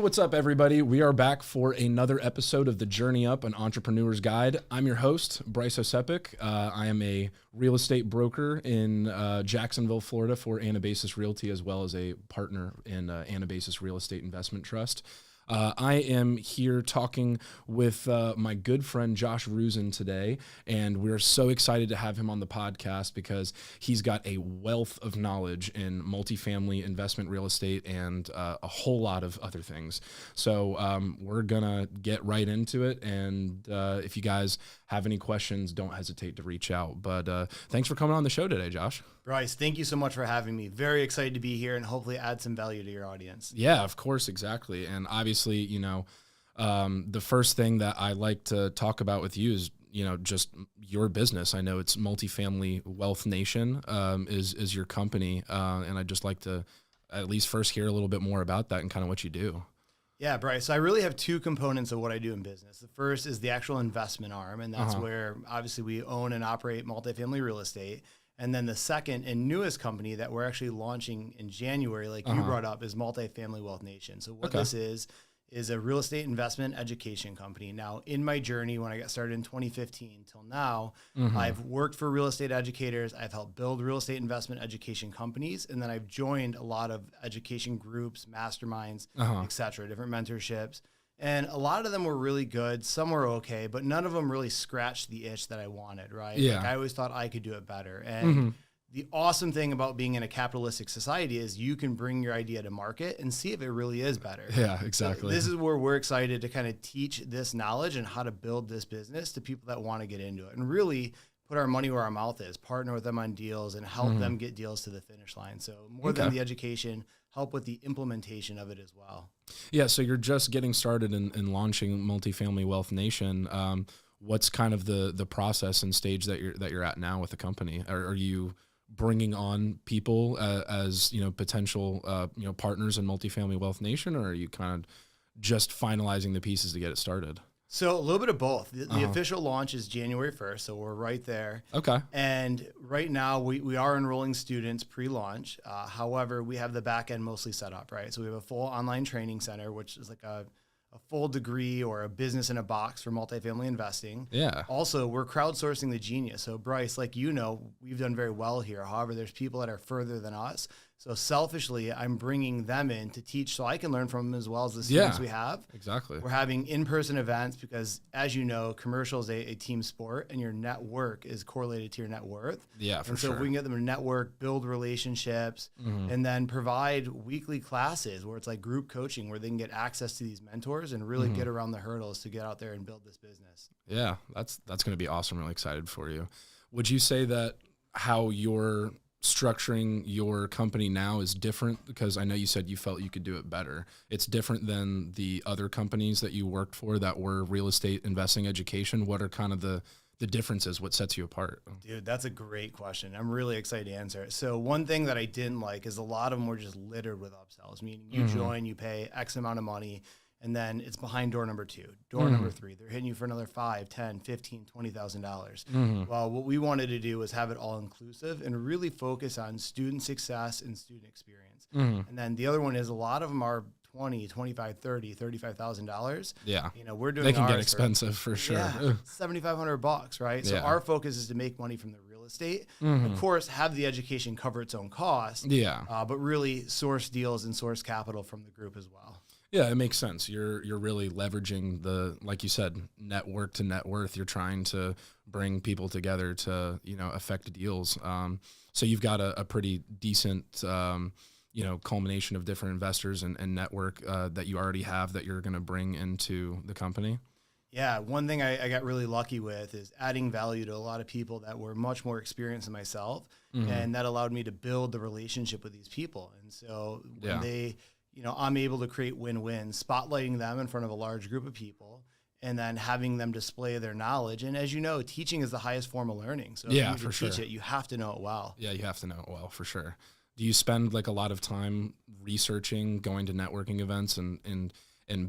what's up, everybody? We are back for another episode of the Journey Up, an Entrepreneur's Guide. I'm your host, Bryce. I am a real estate broker in Jacksonville, Florida for Anabasis Realty, as well as a partner in Anabasis Real Estate Investment Trust. I am here talking with my good friend Josh Roosen today, and we're so excited to have him on the podcast because he's got a wealth of knowledge in multifamily investment real estate and a whole lot of other things. So we're going to get right into it, and if you guys have any questions, don't hesitate to reach out. But thanks for coming on the show today, Josh. Bryce, thank you so much for having me. Very excited to be here and hopefully add some value to your audience. Yeah, of course, exactly. And obviously, you know, the first thing that I like to talk about with you is, you know, just your business. I know it's Multifamily Wealth Nation is your company, and I'd just like to at least first hear a little bit more about that and kind of what you do. Yeah, Bryce, so I really have two components of what I do in business. The first is the actual investment arm, and that's where obviously we own and operate multifamily real estate. And then the second and newest company that we're actually launching in January, like you brought up, is Multifamily Wealth Nation. So what this is a real estate investment education company. Now, in my journey, when I got started in 2015 till now, I've worked for real estate educators. I've helped build real estate investment education companies. And then I've joined a lot of education groups, masterminds, et cetera, different mentorships. And a lot of them were really good. Some were okay, but none of them really scratched the itch that I wanted, right? Yeah. Like I always thought I could do it better. And the awesome thing about being in a capitalistic society is you can bring your idea to market and see if it really is better. Yeah, exactly. So this is where we're excited to kind of teach this knowledge and how to build this business to people that want to get into it and really put our money where our mouth is, partner with them on deals and help them get deals to the finish line. So more than the education, help with the implementation of it as well. Yeah, so you're just getting started in launching Multifamily Wealth Nation. What's kind of the process and stage that you're at now with the company? Are you bringing on people as you know potential partners in Multifamily Wealth Nation, or are you kind of just finalizing the pieces to get it started? So a little bit of both. The official launch is January 1st, so we're right there. Okay. And right now we are enrolling students pre-launch. However, we have the back end mostly set up, right? So we have a full online training center, which is like a full degree or a business in a box for multifamily investing. Yeah. Also, we're crowdsourcing the genius. So Bryce, like you know, we've done very well here. However, there's people that are further than us. So selfishly, I'm bringing them in to teach so I can learn from them as well as the students we have. Exactly. We're having in-person events because, as you know, commercial is a team sport and your network is correlated to your net worth. Yeah, for and so sure. if we can get them to network, build relationships, and then provide weekly classes where it's like group coaching where they can get access to these mentors and really get around the hurdles to get out there and build this business. Yeah, that's going to be awesome. Really excited for you. Would you say that how you're structuring your company now is different? Because I know you said you felt you could do it better. It's different than the other companies that you worked for that were real estate investing education. What are kind of the differences? What sets you apart? Dude, that's a great question. I'm really excited to answer it. So one thing that I didn't like is a lot of them were just littered with upsells, meaning you join, you pay X amount of money, and then it's behind door number 2, door number 3. They're hitting you for another $5,000, $10,000, $15,000, $20,000. Well, what we wanted to do was have it all inclusive and really focus on student success and student experience. And then the other one is a lot of them are $20,000, $25,000, $30,000, $35,000. Yeah. You know, we're doing they can ours get expensive for sure. Yeah, $7,500, right? So our focus is to make money from the real estate. Of course, have the education cover its own cost. Yeah. But really source deals and source capital from the group as well. Yeah, it makes sense. You're really leveraging the, like you said, network to net worth. You're trying to bring people together to, you know, affect deals. So you've got a pretty decent, culmination of different investors and network that you already have that you're going to bring into the company. Yeah, one thing I got really lucky with is adding value to a lot of people that were much more experienced than myself, and that allowed me to build the relationship with these people. And so when they, you know, I'm able to create win-wins, spotlighting them in front of a large group of people, and then having them display their knowledge. And as you know, teaching is the highest form of learning. So if you teach it, you have to know it well. Yeah, you have to know it well, for sure. Do you spend like a lot of time researching, going to networking events and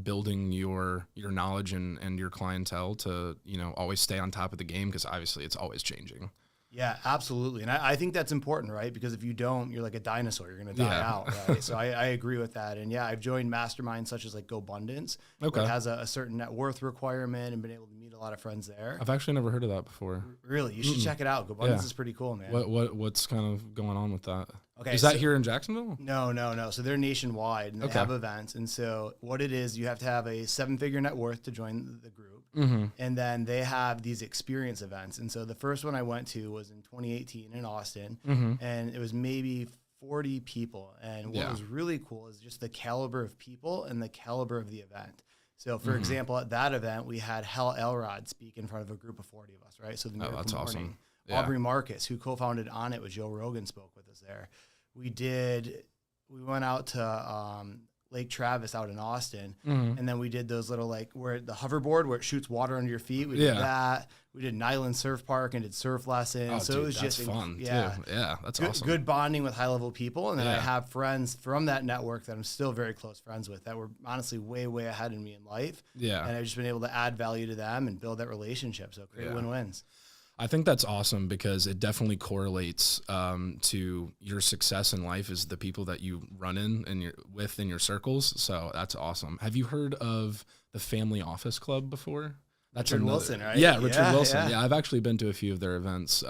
building your knowledge and your clientele to, you know, always stay on top of the game? Because obviously it's always changing. Yeah, absolutely. And I think that's important, right? Because if you don't, you're like a dinosaur. You're going to die out, right? So I agree with that. And yeah, I've joined masterminds such as like GoBundance, Okay. where it has a certain net worth requirement and been able to meet a lot of friends there. I've actually never heard of that before. Really? You should check it out. GoBundance is pretty cool, man. What's kind of going on with that? Okay, Is that here in Jacksonville? No. So they're nationwide and they have events. And so what it is, you have to have a 7-figure net worth to join the group. And then they have these experience events. And so the first one I went to was in 2018 in Austin, and it was maybe 40 people. And what was really cool is just the caliber of people and the caliber of the event. So, for example, at that event, we had Hal Elrod speak in front of a group of 40 of us, right? So the Miracle that's Morning. awesome. Yeah. Aubrey Marcus, who co-founded On It with Joe Rogan, spoke with us there. We went out to Lake Travis out in Austin, and then we did those little where the hoverboard where it shoots water under your feet. We did that. We did an island surf park and did surf lessons. Oh, so dude, it was that's just fun. Yeah, too. Yeah, that's awesome. Good bonding with high level people, and then I have friends from that network that I'm still very close friends with that were honestly way ahead of me in life. Yeah, and I've just been able to add value to them and build that relationship. So great win-wins. I think that's awesome because it definitely correlates to your success in life is the people that you run in your circles. So that's awesome. Have you heard of the Family Office Club before? That's Richard Wilson, right? Yeah, Richard Wilson. Yeah, I've actually been to a few of their events.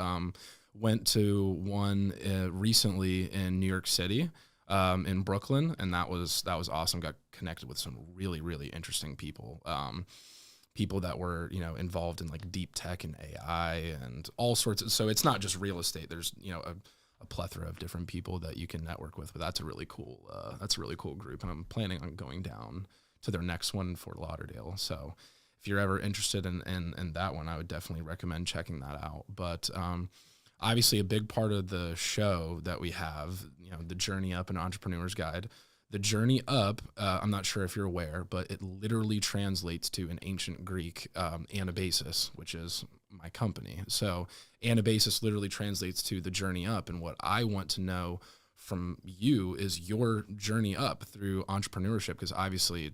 Went to one recently in New York City, in Brooklyn, and that was awesome. Got connected with some really interesting people. People that were, involved in like deep tech and AI and all sorts of, so it's not just real estate. There's, a plethora of different people that you can network with, but that's a really cool group. And I'm planning on going down to their next one in Fort Lauderdale. So if you're ever interested in that one, I would definitely recommend checking that out. But, obviously a big part of the show that we have, the Journey Up, an Entrepreneur's Guide. The Journey Up, I'm not sure if you're aware, but it literally translates to an ancient Greek anabasis, which is my company. So anabasis literally translates to the journey up. And what I want to know from you is your journey up through entrepreneurship, because obviously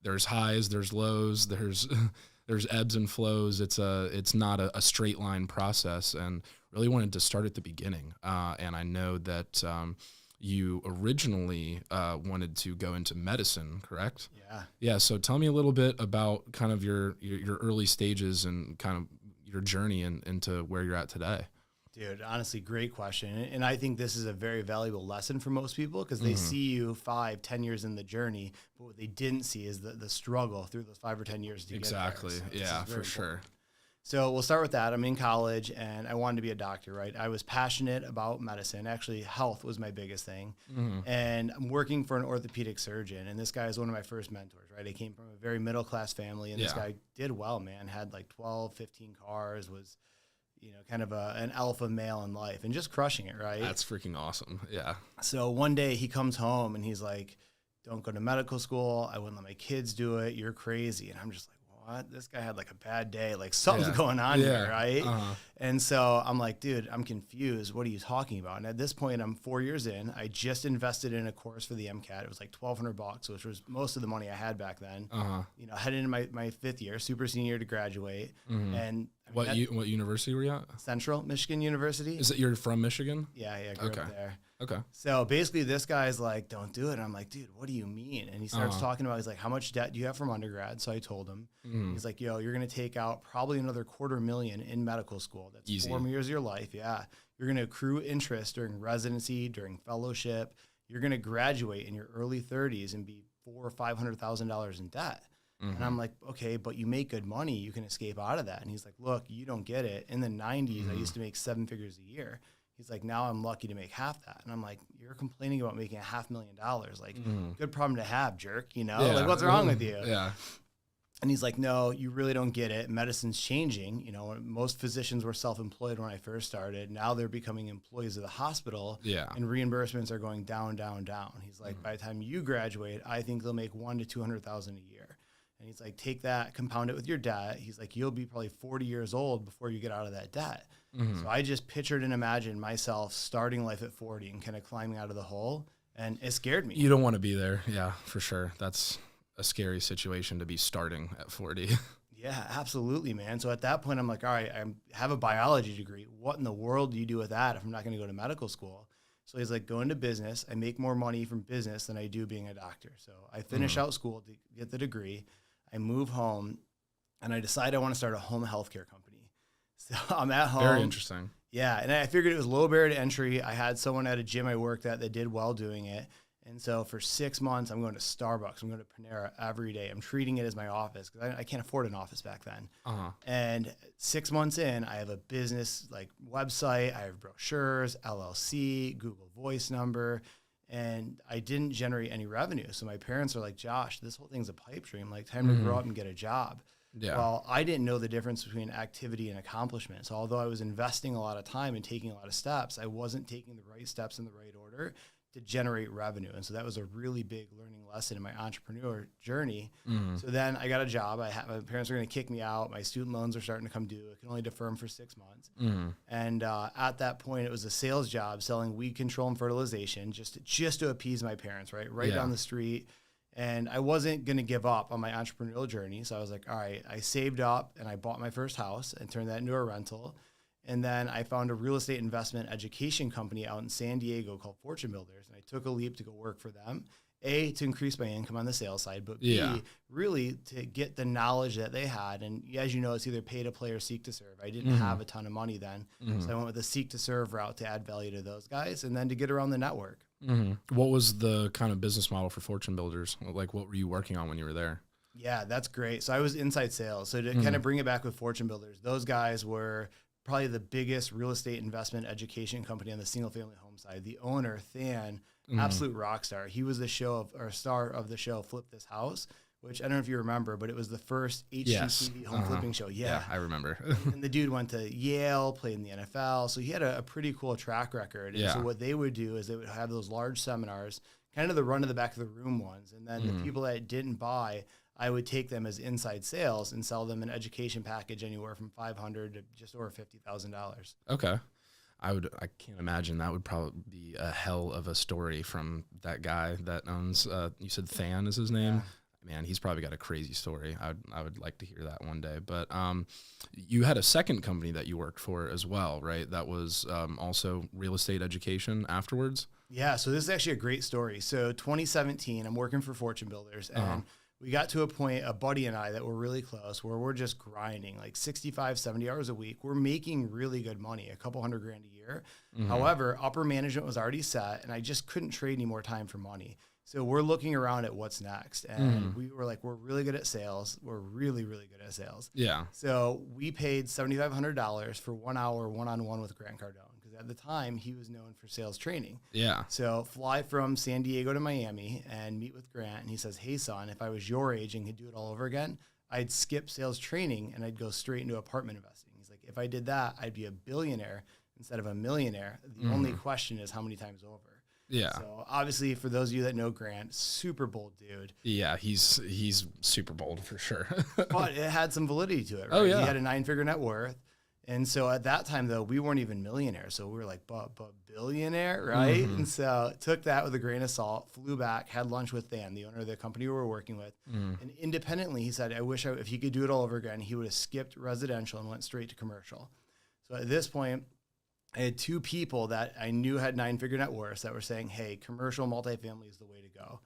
there's highs, there's lows, there's ebbs and flows. It's not a straight line process, and really wanted to start at the beginning. And I know that you originally wanted to go into medicine, correct? Yeah. So tell me a little bit about kind of your early stages and kind of your journey into where you're at today. Dude, honestly, great question. And I think this is a very valuable lesson for most people because they see you 5-10 years in the journey, but what they didn't see is the struggle through those 5 or 10 years to get there. Exactly. So yeah, for sure. So we'll start with that. I'm in college and I wanted to be a doctor, right? I was passionate about medicine. Actually, health was my biggest thing. And I'm working for an orthopedic surgeon. And this guy is one of my first mentors, right? I came from a very middle-class family. And this guy did well, man. Had like 12, 15 cars, was, kind of an alpha male in life and just crushing it, right? That's freaking awesome. Yeah. So one day he comes home and he's like, don't go to medical school. I wouldn't let my kids do it. You're crazy. And I'm just like, what? This guy had like a bad day, like something's going on here, right? And so I'm like, dude, I'm confused. What are you talking about? And at this point, I'm 4 years in. I just invested in a course for the MCAT. It was like $1,200, which was most of the money I had back then. Heading into my fifth year, super senior to graduate. And what university were you at? Central Michigan University. Is it you're from Michigan? Yeah, grew up there. Okay. So basically this guy's like, don't do it. And I'm like, dude, what do you mean? And he starts talking about, he's like, how much debt do you have from undergrad? So I told him, he's like, yo, you're going to take out probably another $250,000 in medical school. That's easy. 4 years of your life. Yeah. You're going to accrue interest during residency, during fellowship. You're going to graduate in your early 30s and be $400,000 or $500,000 in debt. And I'm like, okay, but you make good money. You can escape out of that. And he's like, look, you don't get it. In the 90s, I used to make 7 figures a year. He's like, now I'm lucky to make half that. And I'm like, you're complaining about making $500,000. Like, good problem to have, jerk. Like, what's wrong with you? Yeah. And he's like, no, you really don't get it. Medicine's changing. Most physicians were self-employed when I first started. Now they're becoming employees of the hospital. Yeah. And reimbursements are going down, down, down. He's like, by the time you graduate, I think they'll make $100,000 to $200,000 a year. And he's like, take that, compound it with your debt. He's like, you'll be probably 40 years old before you get out of that debt. So I just pictured and imagined myself starting life at 40 and kind of climbing out of the hole. And it scared me. You don't want to be there. Yeah, for sure. That's a scary situation to be starting at 40. Yeah, absolutely, man. So at that point, I'm like, all right, I have a biology degree. What in the world do you do with that if I'm not going to go to medical school? So he's like, go into business. I make more money from business than I do being a doctor. So I finish out school to get the degree. I move home, and I decide I want to start a home healthcare company. So I'm at home. Very interesting. Yeah, and I figured it was low barrier to entry. I had someone at a gym I worked at that did well doing it. And so for 6 months, I'm going to Starbucks. I'm going to Panera every day. I'm treating it as my office because I can't afford an office back then. And 6 months in, I have a business like website. I have brochures, LLC, Google Voice number, and I didn't generate any revenue. So my parents are like, Josh, this whole thing's a pipe dream. Like, time to grow up and get a job. Yeah. Well, I didn't know the difference between activity and accomplishment. So although I was investing a lot of time and taking a lot of steps, I wasn't taking the right steps in the right order to generate revenue. And so that was a really big learning lesson in my entrepreneur journey. So then I got a job. My parents were going to kick me out. My student loans are starting to come due. I can only defer them for 6 months. And at that point, it was a sales job selling weed control and fertilization just to appease my parents, right down the street. And I wasn't going to give up on my entrepreneurial journey. So I was like, all right, I saved up and I bought my first house and turned that into a rental. And then I found a real estate investment education company out in San Diego called Fortune Builders. And I took a leap to go work for them, A, to increase my income on the sales side, but B, really to get the knowledge that they had. And as you know, it's either pay to play or seek to serve. I didn't have a ton of money then. So I went with the seek to serve route to add value to those guys and then to get around the network. What was the kind of business model for Fortune Builders? Like, what were you working on when you were there? Yeah, that's great. So I was inside sales. So to kind of bring it back with Fortune Builders, those guys were probably the biggest real estate investment education company on the single family home side. The owner, Than, absolute rock star. He was star of the show Flip This House, which I don't know if you remember, but it was the first HGTV home flipping show. Yeah, I remember. And the dude went to Yale, played in the NFL. So he had a pretty cool track record. And so what they would do is they would have those large seminars, kind of the run to the back of the room ones. And then the people that didn't buy, I would take them as inside sales and sell them an education package anywhere from $500 to just over $50,000. Okay. I can't imagine that would probably be a hell of a story from that guy that owns, you said Than is his name? Yeah. Man, he's probably got a crazy story. I would like to hear that one day. But you had a second company that you worked for as well, right? That was also real estate education afterwards? Yeah, so this is actually a great story. So 2017, I'm working for Fortune Builders, and we got to a point, a buddy and I, that were really close, where we're just grinding like 65, 70 hours a week. We're making really good money, a couple $100,000 a year. However, upper management was already set, and I just couldn't trade any more time for money. So we're looking around at what's next. And we were like, we're really good at sales. We're really, really good at sales. Yeah. So we paid $7,500 for 1 hour one-on-one with Grant Cardone. Because at the time, he was known for sales training. Yeah. So fly from San Diego to Miami and meet with Grant. And he says, hey, son, if I was your age and could do it all over again, I'd skip sales training and I'd go straight into apartment investing. He's like, if I did that, I'd be a billionaire instead of a millionaire. The only question is how many times over. Yeah. So obviously, for those of you that know Grant, super bold dude. Yeah, he's super bold for sure. But it had some validity to it, right? Oh, yeah. He had a 9-figure net worth. And so at that time, though, we weren't even millionaires. So we were like, but billionaire, right? And so took that with a grain of salt, flew back, had lunch with Than, the owner of the company we were working with. And independently, he said, I wish if he could do it all over again, he would have skipped residential and went straight to commercial. So at this point, I had 2 people that I knew had 9-figure net worths that were saying, hey, commercial multifamily is the way to go.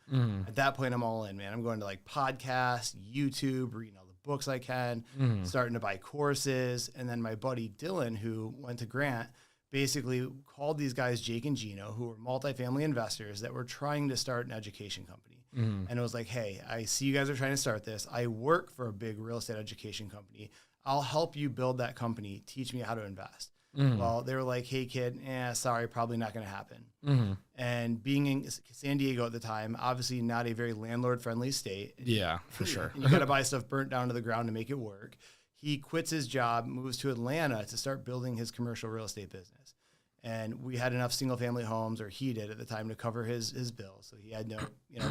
At that point, I'm all in, man. I'm going to like podcasts, YouTube, reading all the books I can, starting to buy courses. And then my buddy Dylan, who went to Grant, basically called these guys, Jake and Gino, who were multifamily investors that were trying to start an education company. And it was like, hey, I see you guys are trying to start this. I work for a big real estate education company. I'll help you build that company. Teach me how to invest. Well, they were like, hey, kid, sorry, probably not going to happen. And being in San Diego at the time, obviously not a very landlord-friendly state. Yeah, for sure. You got to buy stuff burnt down to the ground to make it work. He quits his job, moves to Atlanta to start building his commercial real estate business. And we had enough single-family homes, or he did at the time, to cover his bills. So he had no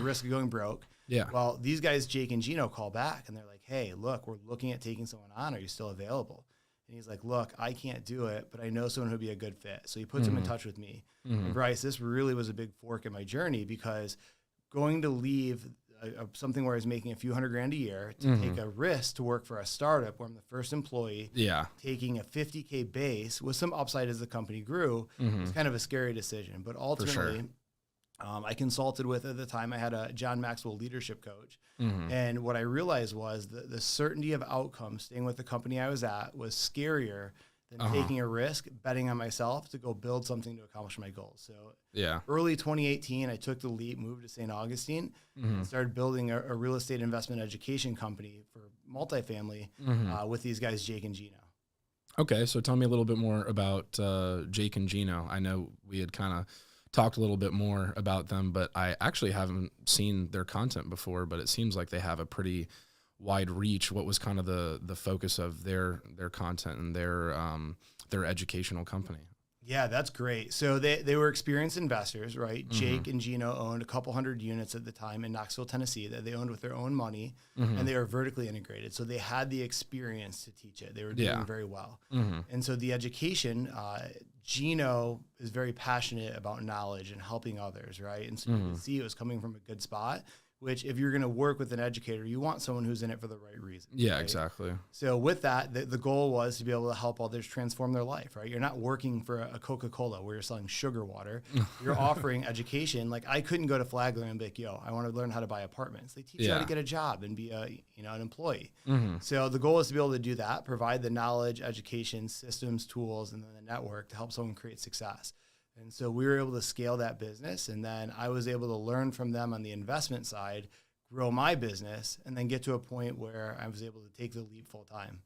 risk of going broke. Yeah. Well, these guys, Jake and Gino, call back, and they're like, hey, look, we're looking at taking someone on. Are you still available? And he's like, look, I can't do it, but I know someone who'd be a good fit. So he puts him in touch with me. And Bryce, this really was a big fork in my journey, because going to leave something where I was making a few $100,000 a year to take a risk to work for a startup where I'm the first employee. Yeah. Taking a $50K base with some upside as the company grew was kind of a scary decision. But ultimately, I consulted with, at the time, I had a John Maxwell leadership coach. And what I realized was that the certainty of outcome staying with the company I was at was scarier than taking a risk, betting on myself to go build something to accomplish my goals. So early 2018, I took the leap, moved to St. Augustine, and started building a real estate investment education company for multifamily with these guys, Jake and Gino. Okay, so tell me a little bit more about Jake and Gino. I know we had kind of talked a little bit more about them, but I actually haven't seen their content before, but it seems like they have a pretty wide reach. What was kind of the focus of their content and their educational company? Yeah, that's great. So they were experienced investors, right? Jake and Gino owned a couple hundred units at the time in Knoxville, Tennessee, that they owned with their own money, and they were vertically integrated. So they had the experience to teach it. They were doing very well. And so the education, Gino is very passionate about knowledge and helping others, right? And so you can see it was coming from a good spot, which if you're going to work with an educator, you want someone who's in it for the right reason. Yeah, right? exactly. So with that, the goal was to be able to help others transform their life, right? You're not working for a Coca-Cola where you're selling sugar water. You're offering education. Like I couldn't go to Flagler and be like, yo, I want to learn how to buy apartments. They teach you how to get a job and be an employee. So the goal is to be able to do that, provide the knowledge, education, systems, tools, and then the network to help someone create success. And so we were able to scale that business, and then I was able to learn from them on the investment side, grow my business, and then get to a point where I was able to take the leap full time.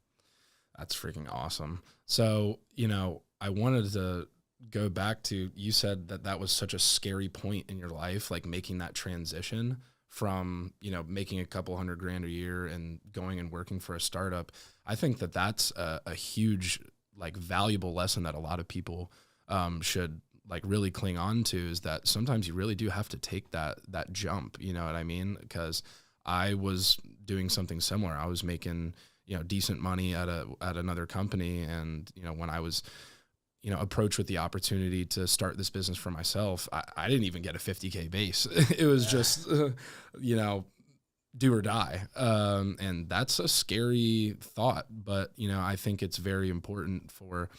That's freaking awesome. So, I wanted to go back to, you said that was such a scary point in your life, like making that transition from, making a couple $100,000 a year and going and working for a startup. I think that's a huge, like valuable lesson that a lot of people should like really cling on to, is that sometimes you really do have to take that jump, you know what I mean? Because I was doing something similar. I was making, decent money at another company. And, when I was, approached with the opportunity to start this business for myself, I didn't even get a 50K base. It was just, do or die. And that's a scary thought, but, I think it's very important for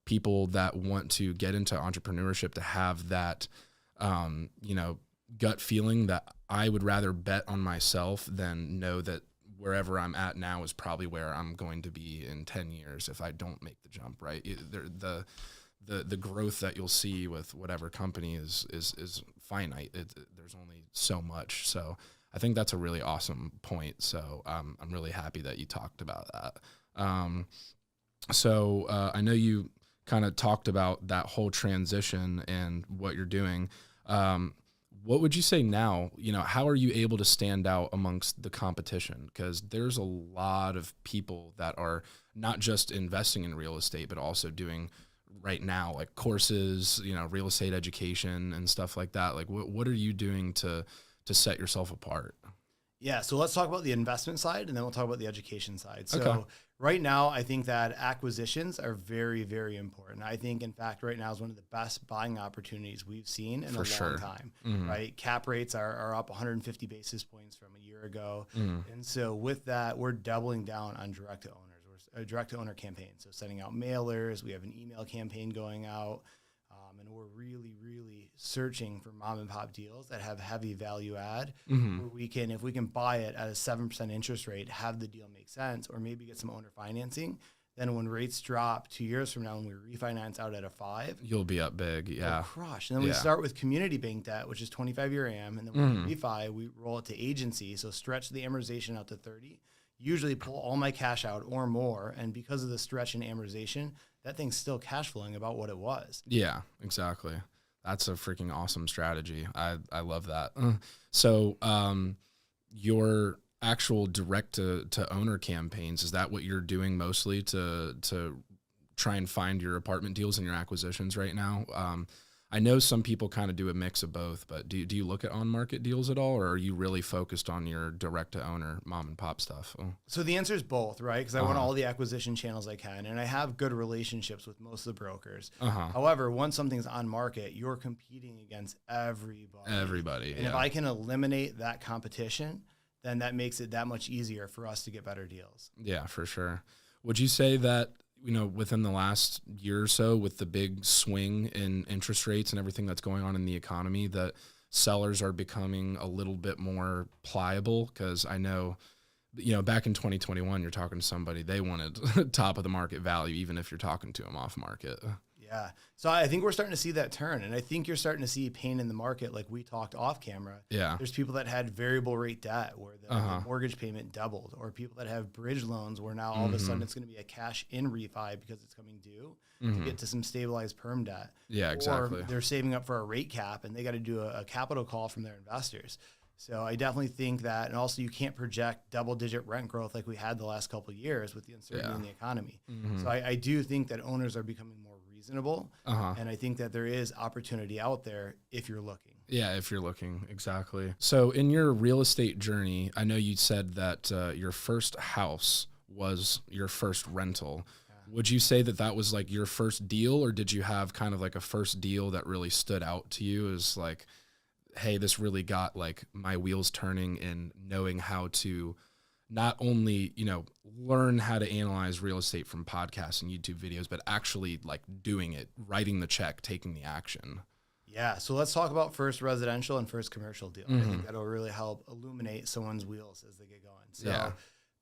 people that want to get into entrepreneurship to have that, gut feeling that I would rather bet on myself than know that wherever I'm at now is probably where I'm going to be in 10 years if I don't make the jump, right? The growth that you'll see with whatever company is finite. There's only so much. So I think that's a really awesome point. So I'm really happy that you talked about that. So I know you kind of talked about that whole transition and what you're doing. What would you say now, how are you able to stand out amongst the competition? Because there's a lot of people that are not just investing in real estate, but also doing right now, like courses, real estate education and stuff like that. Like what are you doing to set yourself apart? Yeah. So let's talk about the investment side, and then we'll talk about the education side. So right now, I think that acquisitions are very, very important. I think, in fact, right now is one of the best buying opportunities we've seen in a long time, right? Cap rates are up 150 basis points from a year ago. And so with that, we're doubling down on direct to owners. We're a direct to owner campaign. So sending out mailers, we have an email campaign going out. And we're really, really searching for mom and pop deals that have heavy value add, where we can, if we can buy it at a 7% interest rate, have the deal make sense, or maybe get some owner financing. Then when rates drop 2 years from now, when we refinance out at a 5, you'll be up big. Yeah. Crush. And then we start with community bank debt, which is 25-year AM. And then when we refi, we roll it to agency. So stretch the amortization out to 30. Usually pull all my cash out or more. And because of the stretch and amortization, that thing's still cash flowing about what it was. Yeah, exactly. That's a freaking awesome strategy. I love that. So your actual direct to owner campaigns, is that what you're doing mostly to try and find your apartment deals and your acquisitions right now? I know some people kind of do a mix of both, but do you look at on-market deals at all, or are you really focused on your direct-to-owner mom and pop stuff? Oh. So the answer is both, right? Because I want all the acquisition channels I can, and I have good relationships with most of the brokers. However, once something's on market, you're competing against everybody. And if I can eliminate that competition, then that makes it that much easier for us to get better deals. Yeah, for sure. Would you say that, within the last year or so, with the big swing in interest rates and everything that's going on in the economy, that sellers are becoming a little bit more pliable? Because I know, back in 2021, you're talking to somebody, they wanted top of the market value, even if you're talking to them off market. Yeah. So I think we're starting to see that turn. And I think you're starting to see pain in the market, like we talked off camera. Yeah. There's people that had variable rate debt where the mortgage payment doubled, or people that have bridge loans where now all of a sudden it's going to be a cash in refi because it's coming due to get to some stabilized perm debt. Yeah, exactly. Or they're saving up for a rate cap and they got to do a capital call from their investors. So I definitely think that, and also you can't project double-digit rent growth like we had the last couple of years with the uncertainty in the economy. So I do think that owners are becoming more reasonable, and I think that there is opportunity out there if you're looking. Yeah, if you're looking, exactly. So in your real estate journey, I know you said that your first house was your first rental. Would you say that was like your first deal, or did you have kind of like a first deal that really stood out to you as like, hey, this really got like my wheels turning in knowing how to not only, learn how to analyze real estate from podcasts and YouTube videos, but actually like doing it, writing the check, taking the action? Yeah. So let's talk about first residential and first commercial deal. I think that'll really help illuminate someone's wheels as they get going. So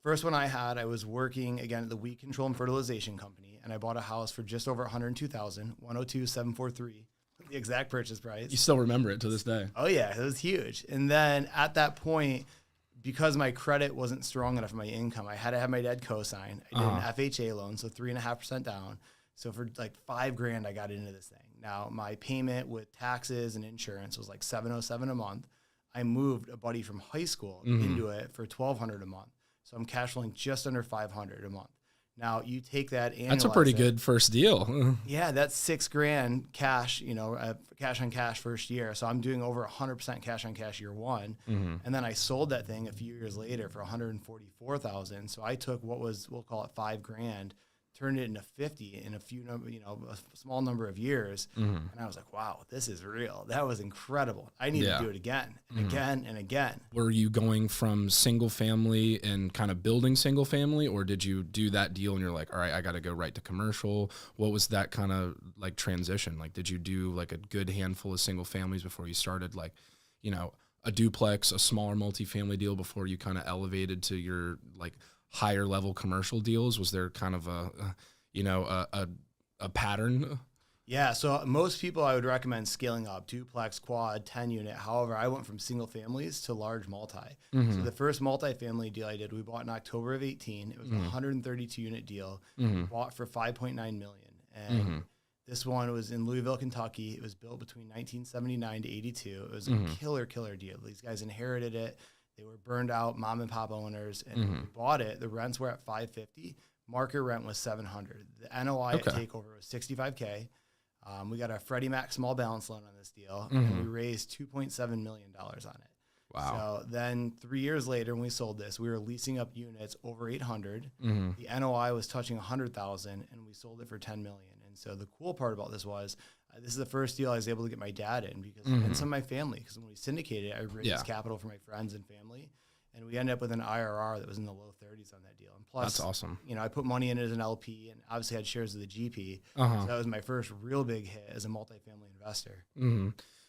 first one I was working again at the weed control and fertilization company, and I bought a house for just over $102,000, 102,743. The exact purchase price. You still remember it to this day? Oh yeah, it was huge. And then at that point, because my credit wasn't strong enough for my income, I had to have my dad co-sign. I did an FHA loan, so 3.5% down. So for like $5,000, I got into this thing. Now my payment with taxes and insurance was like $707 a month. I moved a buddy from high school into it for $1,200 a month. So I'm cash flowing just under $500 a month. Now you take that, that's a pretty good first deal. Yeah, that's $6,000 cash, cash on cash first year. So I'm doing over 100% cash on cash year one. And then I sold that thing a few years later for $144,000. So I took what was, we'll call it $5,000, turned it into 50 in a small number of years. And I was like, wow, this is real. That was incredible. I need to do it again and again and again. Were you going from single family and kind of building single family, or did you do that deal and you're like, all right, I got to go right to commercial? What was that kind of like transition? Like, did you do like a good handful of single families before you started like, a duplex, a smaller multifamily deal before you kind of elevated to your like higher level commercial deals? Was there kind of a pattern? Yeah. So most people I would recommend scaling up, duplex, quad, 10 unit. However, I went from single families to large multi. So the first multifamily deal I did, we bought in October of 18. It was a 132 unit deal. We bought for $5.9 million. And this one was in Louisville, Kentucky. It was built between 1979 to 82. It was a killer deal. These guys inherited it. They were burned out mom and pop owners, and when we bought it, the rents were at $550. Market rent was $700. The NOI at takeover was $65K. We got a Freddie Mac small balance loan on this deal, and we raised $2.7 million on it. Wow. So then 3 years later, when we sold this, we were leasing up units over 800. The NOI was touching 100,000, and we sold it for $10 million. And so the cool part about this was, this is the first deal I was able to get my dad in because and some of my family, because when we syndicated, I raised capital for my friends and family, and we ended up with an IRR that was in the low 30s on that deal. And plus, that's awesome. I put money in it as an LP, and obviously had shares of the GP. So that was my first real big hit as a multifamily investor.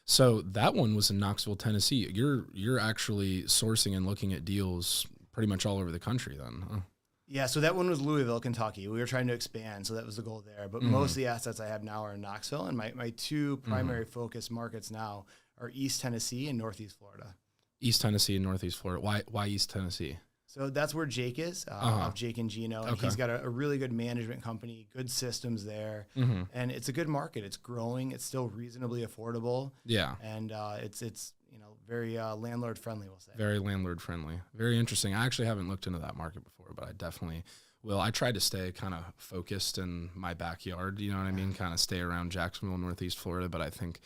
So that one was in Knoxville, Tennessee. You're actually sourcing and looking at deals pretty much all over the country then, huh? Yeah, so that one was Louisville, Kentucky. We were trying to expand, so that was the goal there. But most of the assets I have now are in Knoxville, and my two primary focus markets now are East Tennessee and Northeast Florida. East Tennessee and Northeast Florida. Why East Tennessee? So that's where Jake is, of Jake and Gino. And he's got a really good management company, good systems there. And it's a good market. It's growing. It's still reasonably affordable. Yeah. And it's very landlord friendly, we'll say. Very landlord friendly. Very interesting. I actually haven't looked into that market before, but I definitely will. I try to stay kind of focused in my backyard, you know what I mean? Kind of stay around Jacksonville, Northeast Florida, but I think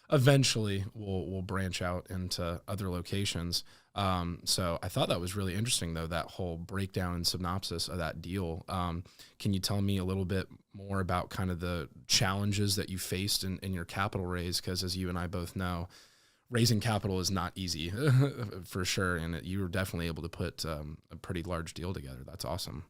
eventually we'll branch out into other locations. So I thought that was really interesting, though, that whole breakdown and synopsis of that deal. Can you tell me a little bit more about kind of the challenges that you faced in your capital raise? Because as you and I both know, raising capital is not easy for sure. And you were definitely able to put a pretty large deal together. That's awesome.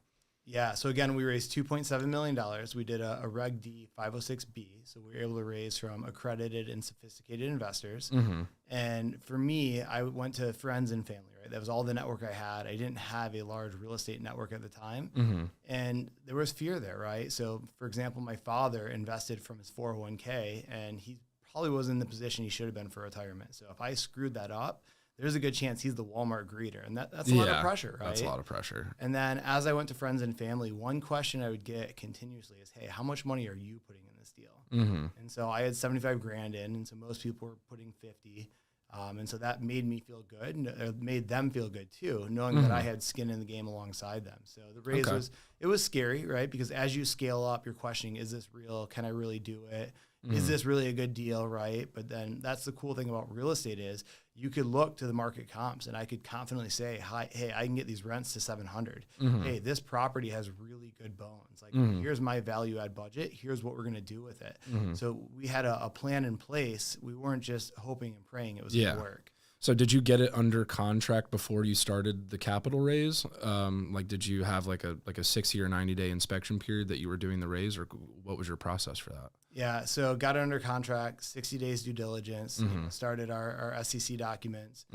Yeah. So again, we raised $2.7 million. We did a Reg D 506B. So we were able to raise from accredited and sophisticated investors. Mm-hmm. And for me, I went to friends and family, right? That was all the network I had. I didn't have a large real estate network at the time. Mm-hmm. And there was fear there, right? So for example, my father invested from his 401k and he probably wasn't in the position he should have been for retirement. So if I screwed that up, there's a good chance he's the Walmart greeter. And that's a lot of pressure, right? That's a lot of pressure. And then as I went to friends and family, one question I would get continuously is, hey, how much money are you putting in this deal? Mm-hmm. And so I had 75 grand in, and so most people were putting 50. And so that made me feel good, and it made them feel good too, knowing that I had skin in the game alongside them. So the raise was scary, right? Because as you scale up, you're questioning, is this real? Can I really do it? Is this really a good deal, right? But then that's the cool thing about real estate is you could look to the market comps and I could confidently say, hey, I can get these rents to 700. Hey, this property has really good bones. Like, here's my value add budget. Here's what we're going to do with it. So we had a plan in place. We weren't just hoping and praying it was going to work. So did you get it under contract before you started the capital raise? Like, did you have like a 60 or 90-day inspection period that you were doing the raise, or what was your process for that? Yeah, so got it under contract, 60 days due diligence, started our SEC documents,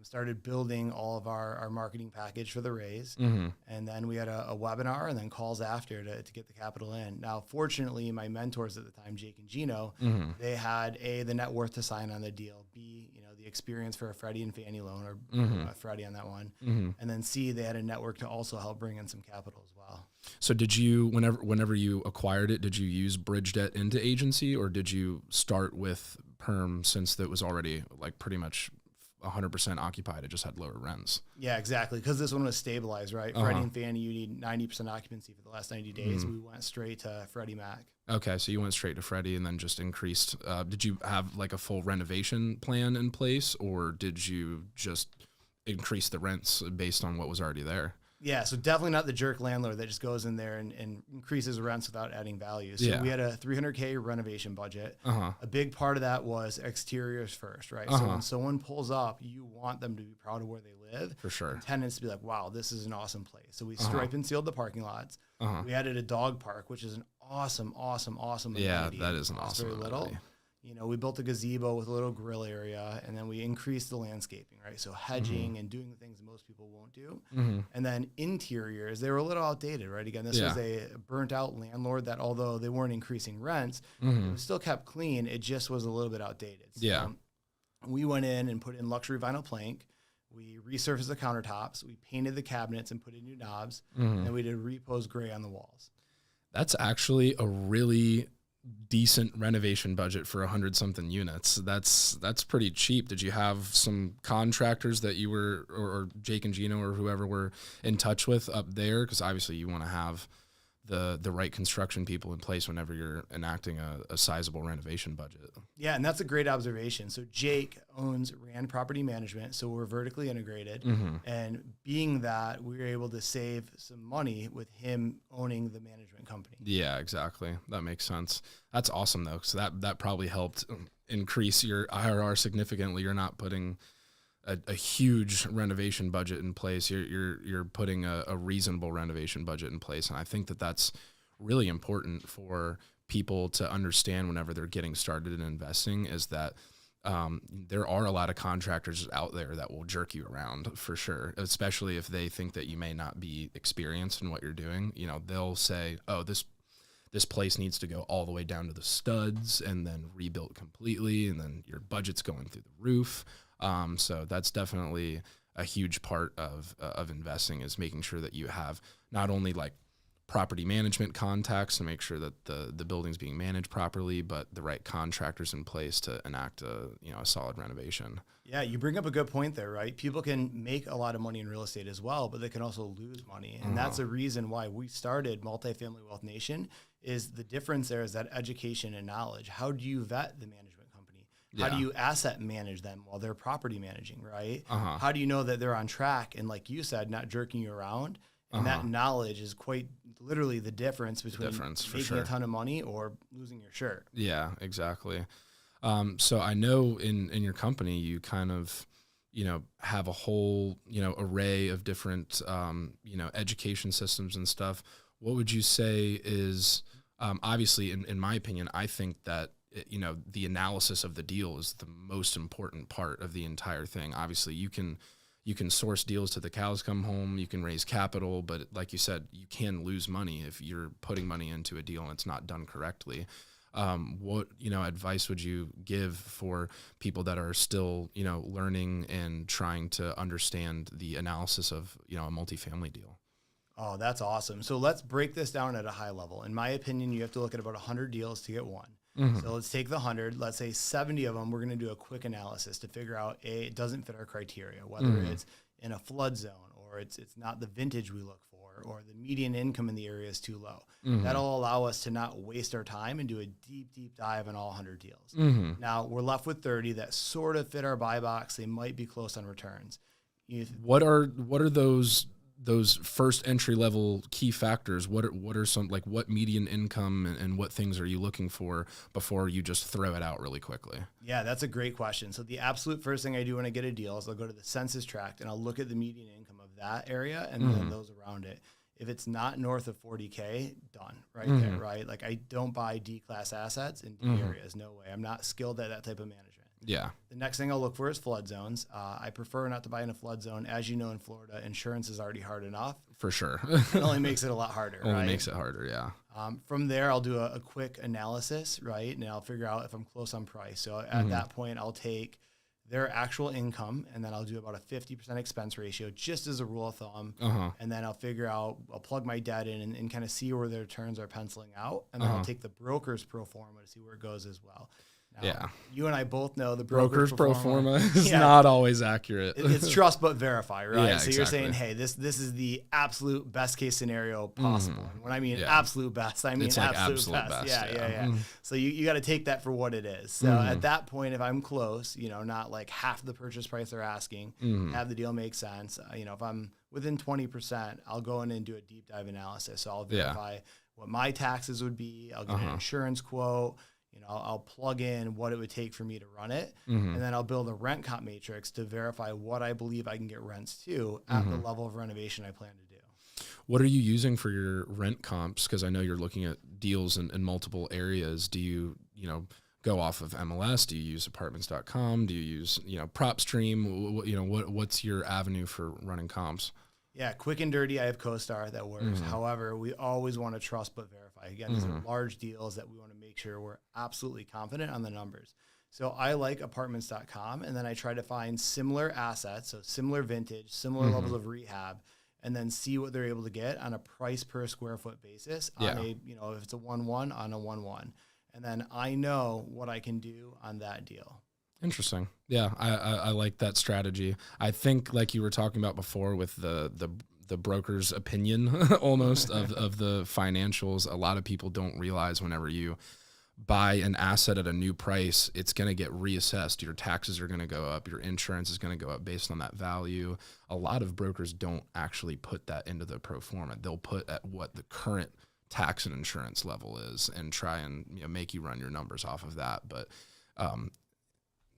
started building all of our marketing package for the raise. And then we had a webinar and then calls after to get the capital in. Now, fortunately, my mentors at the time, Jake and Gino, they had A, the net worth to sign on the deal, B, the experience for a Freddie and Fannie loan, or Freddie on that one. And then C, they had a network to also help bring in some capital as well. So did you, whenever you acquired it, did you use bridge debt into agency, or did you start with perm since that was already like pretty much 100% occupied? It just had lower rents. Yeah, exactly. Because this one was stabilized, right? Freddie and Fannie, you need 90% occupancy for the last 90 days. We went straight to Freddie Mac. Okay, so you went straight to Freddie and then just increased. Did you have like a full renovation plan in place, or did you just increase the rents based on what was already there? Yeah, so definitely not the jerk landlord that just goes in there and increases rents without adding value. So we had a $300K renovation budget. A big part of that was exteriors first, right? So when someone pulls up, you want them to be proud of where they live. For sure. And tenants to be like, wow, this is an awesome place. So we stripe and sealed the parking lots. We added a dog park, which is an awesome amenity. Yeah, that is an awesome very amenity. Little. We built a gazebo with a little grill area, and then we increased the landscaping, right? So hedging and doing the things that most people won't do. And then interiors, they were a little outdated, right? Again, this was a burnt out landlord that, although they weren't increasing rents, it was still kept clean. It just was a little bit outdated. So we went in and put in luxury vinyl plank. We resurfaced the countertops. We painted the cabinets and put in new knobs. And then we did repose gray on the walls. That's actually a really decent renovation budget for 100-something units. That's pretty cheap. Did you have some contractors that you were, or Jake and Gino or whoever were in touch with up there? Because obviously you want to have the right construction people in place whenever you're enacting a sizable renovation budget. Yeah, and that's a great observation. So Jake owns Rand Property Management, so we're vertically integrated. And being that, we were able to save some money with him owning the management company. Yeah, exactly. That makes sense. That's awesome, though, because that probably helped increase your IRR significantly. You're not putting a huge renovation budget in place. You're putting a reasonable renovation budget in place, and I think that's really important for people to understand whenever they're getting started in investing, is that there are a lot of contractors out there that will jerk you around for sure, especially if they think that you may not be experienced in what you're doing. They'll say, oh, this place needs to go all the way down to the studs and then rebuilt completely, and then your budget's going through the roof. So that's definitely a huge part of investing, is making sure that you have not only like property management contacts to make sure that the building's being managed properly, but the right contractors in place to enact a solid renovation. Yeah, you bring up a good point there, right? People can make a lot of money in real estate as well, but they can also lose money. And that's the reason why we started Multifamily Wealth Nation. Is the difference there is that education and knowledge. How do you vet the management company? How do you asset manage them while they're property managing, right? How do you know that they're on track and, like you said, not jerking you around? And that knowledge is quite literally the difference between making a ton of money or losing your shirt. Yeah, exactly. So I know in your company, you kind of, have a whole, array of different, education systems and stuff. What would you say is, obviously, in my opinion, I think that, the analysis of the deal is the most important part of the entire thing. Obviously, you can source deals till the cows come home, you can raise capital, but like you said, you can lose money if you're putting money into a deal and it's not done correctly. What, advice would you give for people that are still, learning and trying to understand the analysis of, a multifamily deal? Oh, that's awesome. So let's break this down at a high level. In my opinion, you have to look at about 100 deals to get one. So let's take the 100, let's say 70 of them, we're going to do a quick analysis to figure out, it doesn't fit our criteria, whether it's in a flood zone or it's not the vintage we look for, or the median income in the area is too low. That'll allow us to not waste our time and do a deep dive on all 100 deals. Now we're left with 30 that sort of fit our buy box. They might be close on returns. What are those first entry level key factors? What are some, like, what median income and what things are you looking for before you just throw it out really quickly? Yeah, that's a great question. So the absolute first thing I do when I get a deal is I'll go to the census tract and I'll look at the median income of that area and then those around it. If it's not north of 40K, done right there, right? Like, I don't buy D-class assets in D areas. No way. I'm not skilled at that type of management. Yeah. The next thing I'll look for is flood zones. I prefer not to buy in a flood zone. As you know, in Florida, insurance is already hard enough. For sure. It only makes it a lot harder. Only makes it harder, yeah. From there, I'll do a quick analysis, right? And I'll figure out if I'm close on price. So at that point, I'll take their actual income, and then I'll do about a 50% expense ratio, just as a rule of thumb. And then I'll plug my debt in and kind of see where their returns are penciling out. And then I'll take the broker's pro forma to see where it goes as well. Now, you and I both know the broker's pro forma is not always accurate. It's trust but verify, right? Yeah, so exactly. You're saying, hey, this is the absolute best case scenario possible. And when I mean absolute best, I mean it's like absolute best. Yeah. So you got to take that for what it is. So at that point, if I'm close, not like half the purchase price they're asking, have the deal make sense. If I'm within 20%, I'll go in and do a deep dive analysis. So I'll verify what my taxes would be. I'll get an insurance quote. I'll plug in what it would take for me to run it, and then I'll build a rent comp matrix to verify what I believe I can get rents to at the level of renovation I plan to do. What are you using for your rent comps? Because I know you're looking at deals in multiple areas. Do you, go off of MLS? Do you use apartments.com? Do you use, PropStream? What's your avenue for running comps? Yeah, quick and dirty, I have CoStar that works. However, we always want to trust but verify. Again, these are large deals that we want to make sure we're absolutely confident on the numbers. So I like apartments.com, and then I try to find similar assets, so similar vintage, similar levels of rehab, and then see what they're able to get on a price per square foot basis on a, if it's a 1-1 on a 1-1. And then I know what I can do on that deal. Interesting. Yeah, I like that strategy. I think, like you were talking about before with the broker's opinion almost of the financials, a lot of people don't realize whenever you buy an asset at a new price, it's going to get reassessed. Your taxes are going to go up. Your insurance is going to go up based on that value. A lot of brokers don't actually put that into the pro forma. They'll put at what the current tax and insurance level is and try and make you run your numbers off of that. But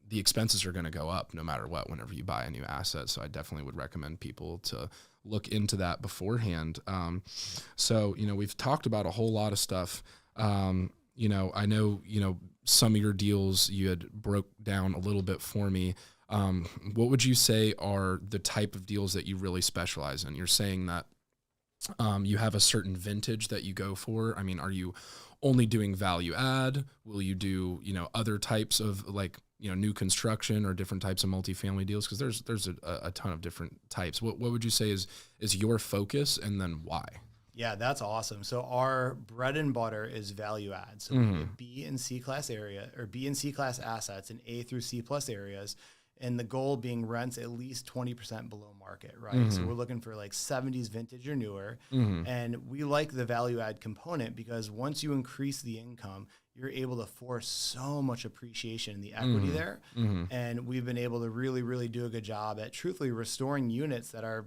the expenses are going to go up no matter what whenever you buy a new asset. So I definitely would recommend people to look into that beforehand. So, we've talked about a whole lot of stuff. I know, some of your deals you had broke down a little bit for me. What would you say are the type of deals that you really specialize in? You're saying that you have a certain vintage that you go for. I mean, are you only doing value add? Will you do, other types of new construction or different types of multifamily deals? Because there's a ton of different types. What would you say is your focus, and then why? Yeah, that's awesome. So our bread and butter is value add. So we get B and C class area or B and C class assets in A through C plus areas. And the goal being rents at least 20% below market, right? So we're looking for like 70s vintage or newer. And we like the value add component because once you increase the income, you're able to force so much appreciation in the equity there. And we've been able to really, really do a good job at truthfully restoring units that are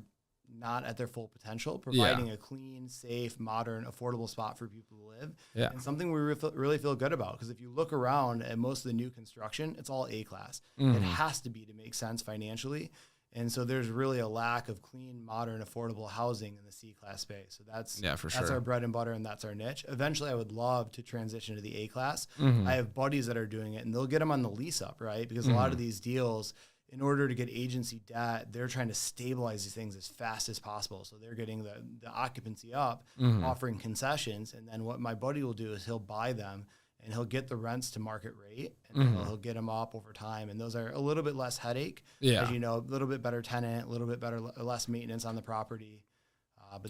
not at their full potential, providing a clean, safe, modern, affordable spot for people to live. And something we really feel good about, because if you look around at most of the new construction, it's all A-class. It has to be to make sense financially. And so there's really a lack of clean, modern, affordable housing in the C-class space. So that's our bread and butter, and that's our niche. Eventually, I would love to transition to the A-class. I have buddies that are doing it, and they'll get them on the lease up, right? Because a lot of these deals, in order to get agency debt, they're trying to stabilize these things as fast as possible. So they're getting the occupancy up, offering concessions. And then what my buddy will do is he'll buy them and he'll get the rents to market rate, and he'll get them up over time. And those are a little bit less headache, as you know, a little bit better tenant, a little bit better, less maintenance on the property.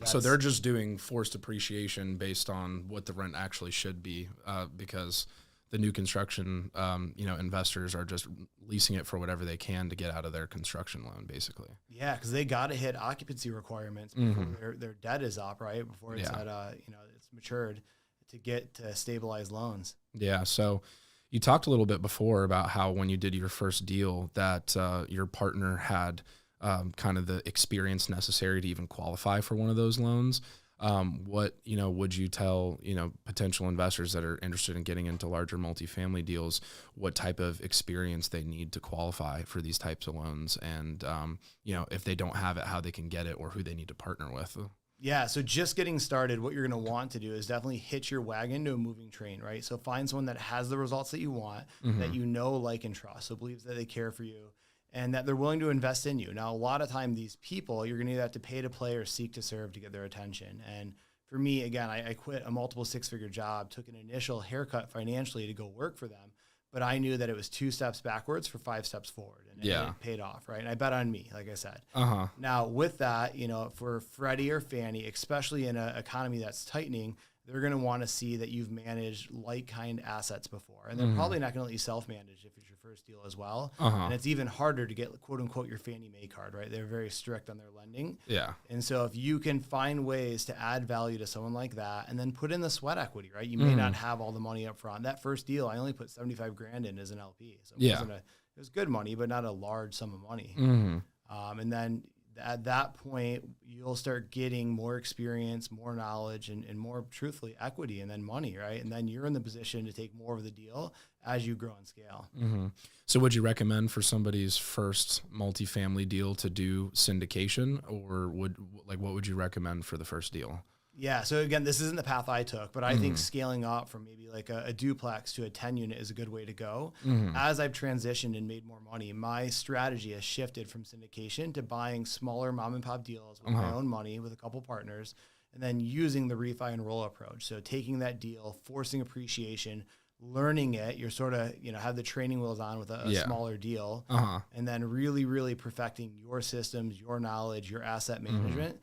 So they're just doing forced appreciation based on what the rent actually should be, because the new construction, investors are just leasing it for whatever they can to get out of their construction loan, basically. Yeah, because they got to hit occupancy requirements before their debt is up, right? Before it's it's matured to get to stabilized loans. Yeah. So you talked a little bit before about how when you did your first deal that your partner had kind of the experience necessary to even qualify for one of those loans. What would you tell potential investors that are interested in getting into larger multifamily deals, what type of experience they need to qualify for these types of loans, and if they don't have it, how they can get it or who they need to partner with? Yeah, so just getting started, what you're going to want to do is definitely hitch your wagon to a moving train, right? So find someone that has the results that you want, that you know, like, and trust, so believes that they care for you, and that they're willing to invest in you. Now, a lot of time, these people, you're going to either have to pay to play or seek to serve to get their attention. And for me, again, I quit a multiple six-figure job, took an initial haircut financially to go work for them, but I knew that it was 2 steps backwards for 5 steps forward, and it paid off, right? And I bet on me, like I said. Now, with that, for Freddie or Fannie, especially in an economy that's tightening, they're going to want to see that you've managed like-kind assets before. And they're probably not going to let you self-manage if it's your first deal as well. And it's even harder to get, quote-unquote, your Fannie Mae card, right? They're very strict on their lending. Yeah. And so if you can find ways to add value to someone like that and then put in the sweat equity, right? You may not have all the money up front. That first deal, I only put $75,000 in as an LP. So it was good money, but not a large sum of money. And then at that point, you'll start getting more experience, more knowledge, and more, truthfully, equity, and then money, right? And then you're in the position to take more of the deal as you grow and scale. So would you recommend for somebody's first multifamily deal to do syndication, or what would you recommend for the first deal? Yeah. So again, this isn't the path I took, but I think scaling up from maybe like a duplex to a 10 unit is a good way to go. As I've transitioned and made more money, my strategy has shifted from syndication to buying smaller mom and pop deals with my own money with a couple partners, and then using the refi and roll approach. So taking that deal, forcing appreciation, learning it, you're sort of, have the training wheels on with a smaller deal, and then really, really perfecting your systems, your knowledge, your asset management,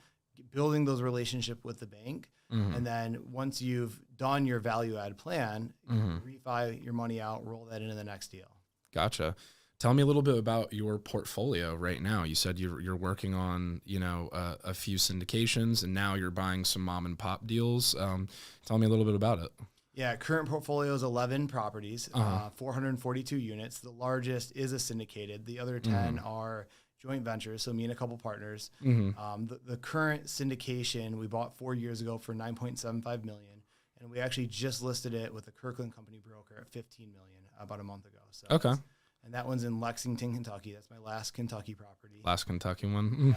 building those relationships with the bank. And then once you've done your value add plan, refi your money out, roll that into the next deal. Gotcha. Tell me a little bit about your portfolio right now. You said you're working on, a few syndications, and now you're buying some mom and pop deals. Tell me a little bit about it. Yeah, current portfolio is 11 properties, 442 units. The largest is a syndicated. The other 10 are joint ventures, so me and a couple partners. The current syndication we bought 4 years ago for $9.75 million, and we actually just listed it with a Kirkland Company broker at $15 million about a month ago. So and that one's in Lexington, Kentucky. That's my last Kentucky property. Last Kentucky one.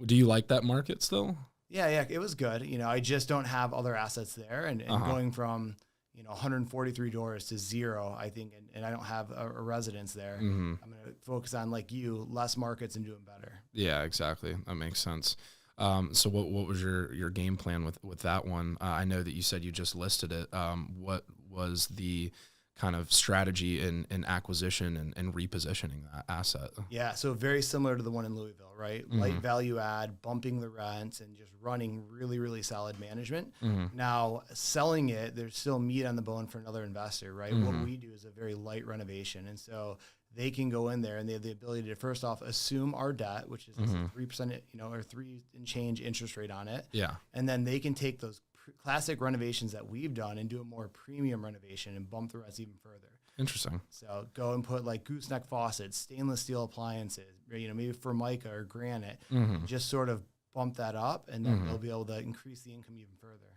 Do you like that market still? Yeah, it was good. I just don't have other assets there, and going from 143 doors to 0, I think, and I don't have a residence there. I'm going to focus on, like you, less markets and doing better. Yeah, exactly. That makes sense. So what was your game plan with that one? I know that you said you just listed it. What was the kind of strategy in acquisition and repositioning that asset. Yeah, so very similar to the one in Louisville, right? Light value add, bumping the rents, and just running really, really solid management. Now, selling it, there's still meat on the bone for another investor, right? What we do is a very light renovation. And so they can go in there and they have the ability to, first off, assume our debt, which is 3%, or 3 and change interest rate on it. Yeah. And then they can take those classic renovations that we've done and do a more premium renovation and bump the rents even further. Interesting. So go and put like gooseneck faucets, stainless steel appliances, maybe Formica or granite, just sort of bump that up, and then they'll be able to increase the income even further.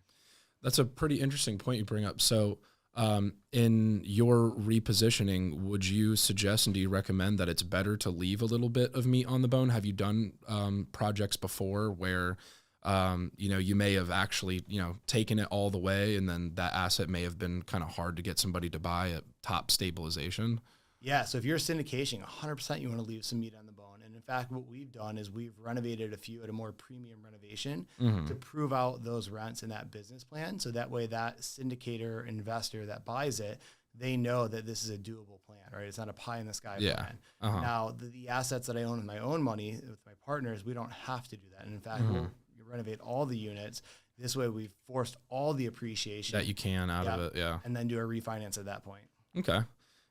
That's a pretty interesting point you bring up. So in your repositioning, would you suggest and do you recommend that it's better to leave a little bit of meat on the bone? Have you done projects before where you may have actually, taken it all the way, and then that asset may have been kind of hard to get somebody to buy at top stabilization? Yeah. So if you're a syndication, 100% you want to leave some meat on the bone. And in fact, what we've done is we've renovated a few at a more premium renovation to prove out those rents in that business plan. So that way that syndicator investor that buys it, they know that this is a doable plan, right? It's not a pie in the sky plan. Now, the assets that I own with my own money, with my partners, we don't have to do that. And in fact, we'll renovate all the units. This way we've forced all the appreciation That you can out of it, yeah. And then do a refinance at that point. Okay.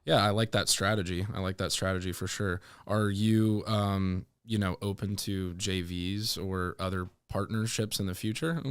Yeah, I like that strategy. I like that strategy for sure. Are you, open to JVs or other partnerships in the future?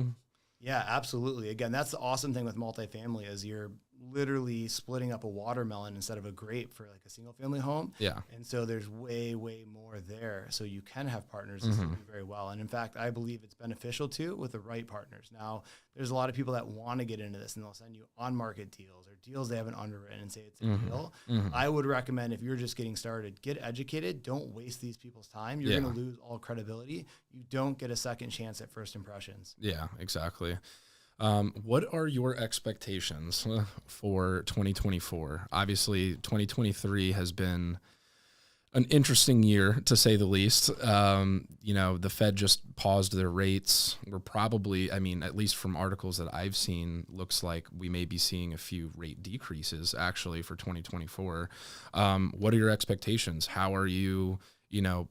Yeah, absolutely. Again, that's the awesome thing with multifamily is you're literally splitting up a watermelon instead of a grape for like a single family home. Yeah. And so there's way, way more there. So you can have partners that do very well. And in fact, I believe it's beneficial too with the right partners. Now, there's a lot of people that want to get into this and they'll send you on market deals or deals they haven't underwritten and say it's a deal. I would recommend if you're just getting started, get educated. Don't waste these people's time. You're going to lose all credibility. You don't get a second chance at first impressions. Yeah, exactly. What are your expectations for 2024? Obviously, 2023 has been an interesting year, to say the least. The Fed just paused their rates. We're probably, at least from articles that I've seen, looks like we may be seeing a few rate decreases actually for 2024. What are your expectations? How are you,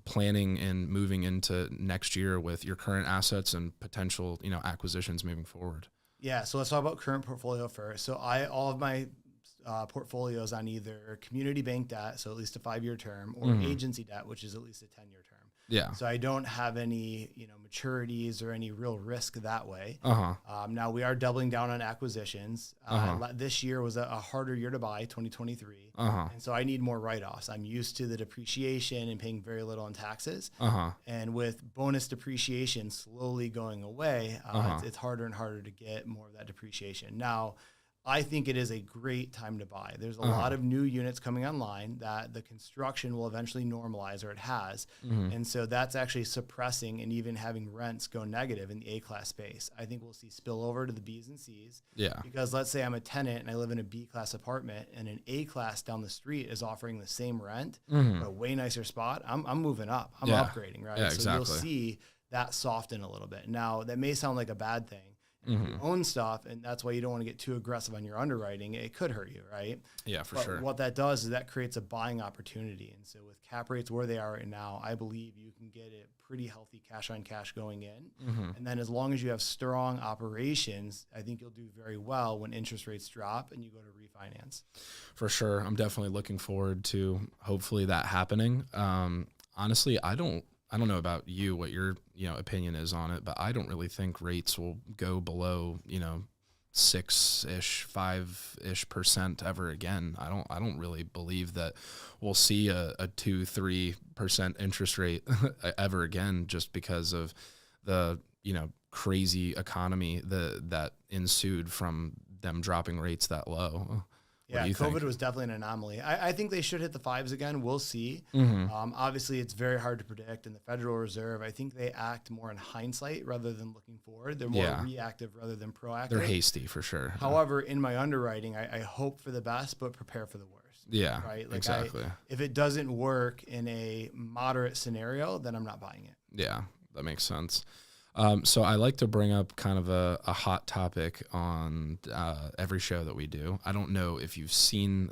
planning and moving into next year with your current assets and potential, acquisitions moving forward? Yeah. So let's talk about current portfolio first. So all of my portfolios on either community bank debt, so at least a 5-year term, or agency debt, which is at least a 10-year term. Yeah. So I don't have any, maturities or any real risk that way. Now we are doubling down on acquisitions. This year was a harder year to buy, 2023. And so I need more write-offs. I'm used to the depreciation and paying very little in taxes. And with bonus depreciation slowly going away, it's harder and harder to get more of that depreciation. Now, I think it is a great time to buy. There's a lot of new units coming online that the construction will eventually normalize, or it has. And so that's actually suppressing and even having rents go negative in the A-class space. I think we'll see spillover to the B's and C's. Yeah. Because let's say I'm a tenant and I live in a B-class apartment and an A-class down the street is offering the same rent, but a way nicer spot. I'm moving up. I'm upgrading, right? Yeah, so exactly. You'll see that soften a little bit. Now, that may sound like a bad thing. You own stuff, and that's why you don't want to get too aggressive on your underwriting. It could hurt you, right? Yeah, for sure. What that does is that creates a buying opportunity. And so with cap rates where they are right now, I believe you can get a pretty healthy cash on cash going in. And then as long as you have strong operations, I think you'll do very well when interest rates drop and you go to refinance. For sure. I'm definitely looking forward to hopefully that happening. Honestly, I don't know about you, what your opinion is on it, but I don't really think rates will go below 6-ish, 5-ish% ever again. I don't really believe that we'll see a 2-3% interest rate ever again, just because of the crazy economy that ensued from them dropping rates that low. Yeah, COVID was definitely an anomaly. I think they should hit the 5s again. We'll see. Obviously, it's very hard to predict. And the Federal Reserve, I think they act more in hindsight rather than looking forward. They're more reactive rather than proactive. They're hasty for sure. However, in my underwriting, I hope for the best, but prepare for the worst. Yeah, right? Like exactly. If it doesn't work in a moderate scenario, then I'm not buying it. Yeah, that makes sense. So I like to bring up kind of a hot topic on every show that we do. I don't know if you've seen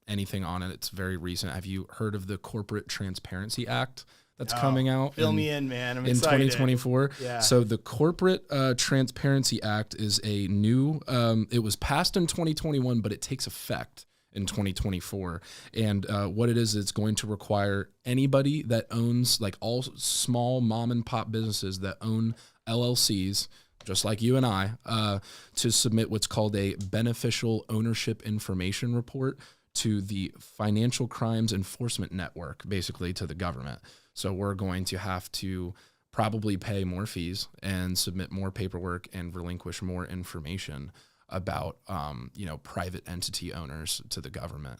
anything on it. It's very recent. Have you heard of the Corporate Transparency Act that's coming out? Fill me in, man. I'm in excited. 2024. Yeah. So the Corporate Transparency Act is a new, it was passed in 2021, but it takes effect in 2024. And what it is, it's going to require anybody that owns, like all small mom and pop businesses that own LLCs, just like you and I, to submit what's called a beneficial ownership information report to the Financial Crimes Enforcement Network, basically to the government. So we're going to have to probably pay more fees and submit more paperwork and relinquish more information about, private entity owners to the government.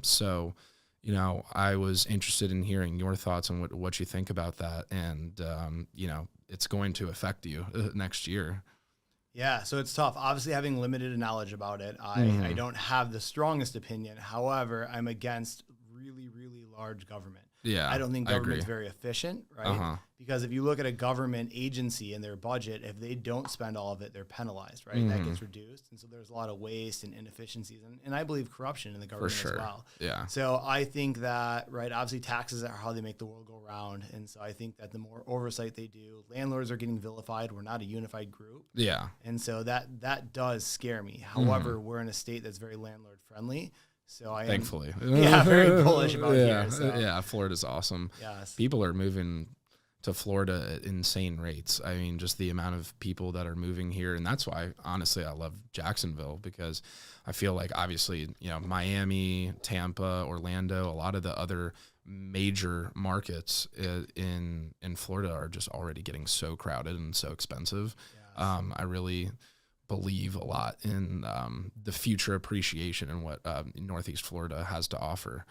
So, I was interested in hearing your thoughts on what you think about that. And, it's going to affect you next year. Yeah, so it's tough. Obviously, having limited knowledge about it, I don't have the strongest opinion. However, I'm against really, really large government. Yeah, I don't think government's very efficient, right? Because if you look at a government agency and their budget, if they don't spend all of it, they're penalized, right? That gets reduced. And so there's a lot of waste and inefficiencies and I believe corruption in the government as well. Yeah. So I think that, right, obviously taxes are how they make the world go round. And so I think that the more oversight they do, landlords are getting vilified. We're not a unified group. Yeah. And so that does scare me. However, we're in a state that's very landlord friendly. So I am, thankfully, very bullish about here. So. Yeah, Florida's awesome. Yes. People are moving to Florida at insane rates. I mean, just the amount of people that are moving here. And that's why, honestly, I love Jacksonville, because I feel like, obviously, Miami, Tampa, Orlando, a lot of the other major markets in Florida are just already getting so crowded and so expensive. Yes. I really believe a lot in the future appreciation and what Northeast Florida has to offer.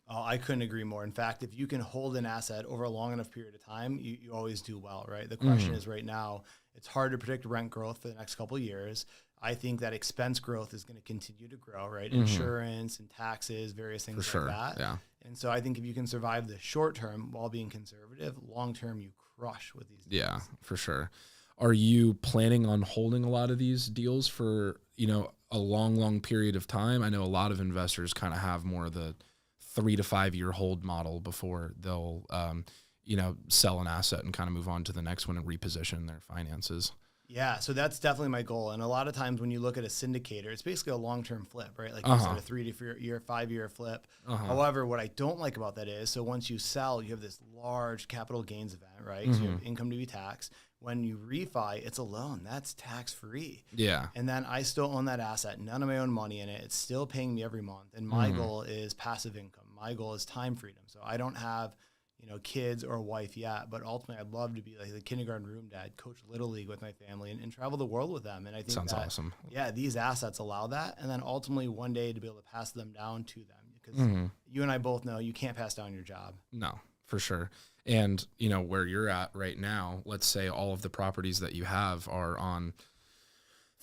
Oh, I couldn't agree more. In fact, if you can hold an asset over a long enough period of time, you always do well, right? The question is right now, it's hard to predict rent growth for the next couple of years. I think that expense growth is going to continue to grow, right? Insurance and taxes, various things like that. Yeah. And so I think if you can survive the short term while being conservative, long term you crush with these deals. Yeah, for sure. Are you planning on holding a lot of these deals for, a long, long period of time? I know a lot of investors kind of have more of the 3 to 5 year hold model before they'll, sell an asset and kind of move on to the next one and reposition their finances. Yeah, so that's definitely my goal. And a lot of times when you look at a syndicator, it's basically a long-term flip, right? Like you said, a 3 to year, 5 year flip. However, what I don't like about that is, so once you sell, you have this large capital gains event, right? So you have income to be taxed. When you refi, it's a loan. That's tax-free. Yeah. And then I still own that asset, none of my own money in it. It's still paying me every month. And my goal is passive income. My goal is time freedom. So I don't have, kids or a wife yet, but ultimately I'd love to be like the kindergarten room dad, coach Little League with my family and travel the world with them. And I think sounds awesome. Yeah, these assets allow that. And then ultimately one day to be able to pass them down to them, because you and I both know you can't pass down your job. No, for sure. And, where you're at right now, let's say all of the properties that you have are on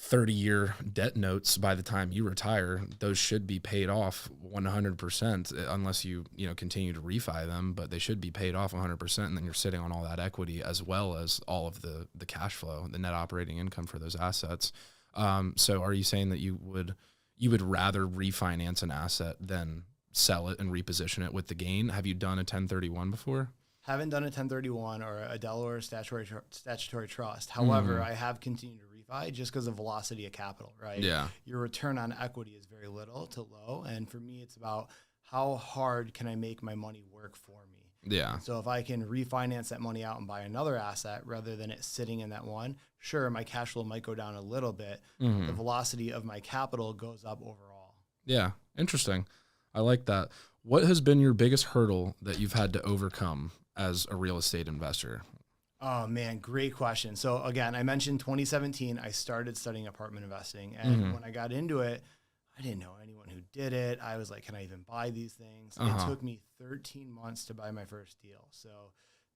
30-year debt notes. By the time you retire, those should be paid off 100%, unless you continue to refi them, but they should be paid off 100%. And then you're sitting on all that equity as well as all of the cash flow, the net operating income for those assets. So are you saying that you would rather refinance an asset than sell it and reposition it with the gain? Have you done a 1031 before? Haven't done a 1031 or a Delaware statutory trust. However, I have continued to refi just because of velocity of capital, right? Yeah. Your return on equity is very little to low. And for me, it's about how hard can I make my money work for me? Yeah. So if I can refinance that money out and buy another asset rather than it sitting in that one, sure, my cash flow might go down a little bit. But the velocity of my capital goes up overall. Yeah. Interesting. I like that. What has been your biggest hurdle that you've had to overcome as a real estate investor? Oh man, great question. So again, I mentioned 2017, I started studying apartment investing. And when I got into it, I didn't know anyone who did it. I was like, can I even buy these things? It took me 13 months to buy my first deal. So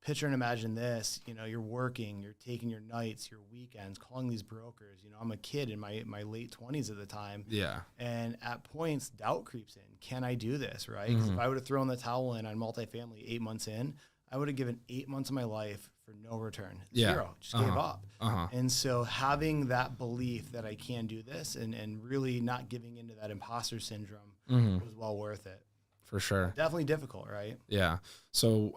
picture and imagine this, you're working, you're taking your nights, your weekends, calling these brokers. I'm a kid in my late 20s at the time. Yeah. And at points, doubt creeps in. Can I do this, right? Because if I would have thrown the towel in on multifamily 8 months in, I would have given 8 months of my life for no return. Yeah. Zero. Just gave up. And so having that belief that I can do this and really not giving into that imposter syndrome was well worth it. For sure. Definitely difficult, right? Yeah. So,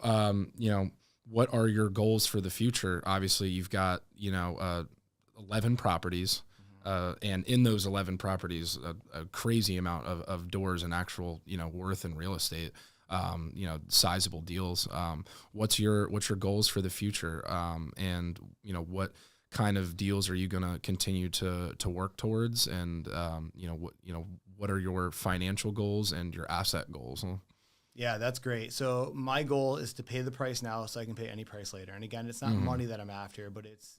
what are your goals for the future? Obviously, you've got, 11 properties. And in those 11 properties, a crazy amount of doors and actual, worth in real estate, sizable deals. What's your goals for the future? And, what kind of deals are you going to continue to work towards? And, what are your financial goals and your asset goals? Yeah, that's great. So my goal is to pay the price now so I can pay any price later. And again, it's not money that I'm after, but it's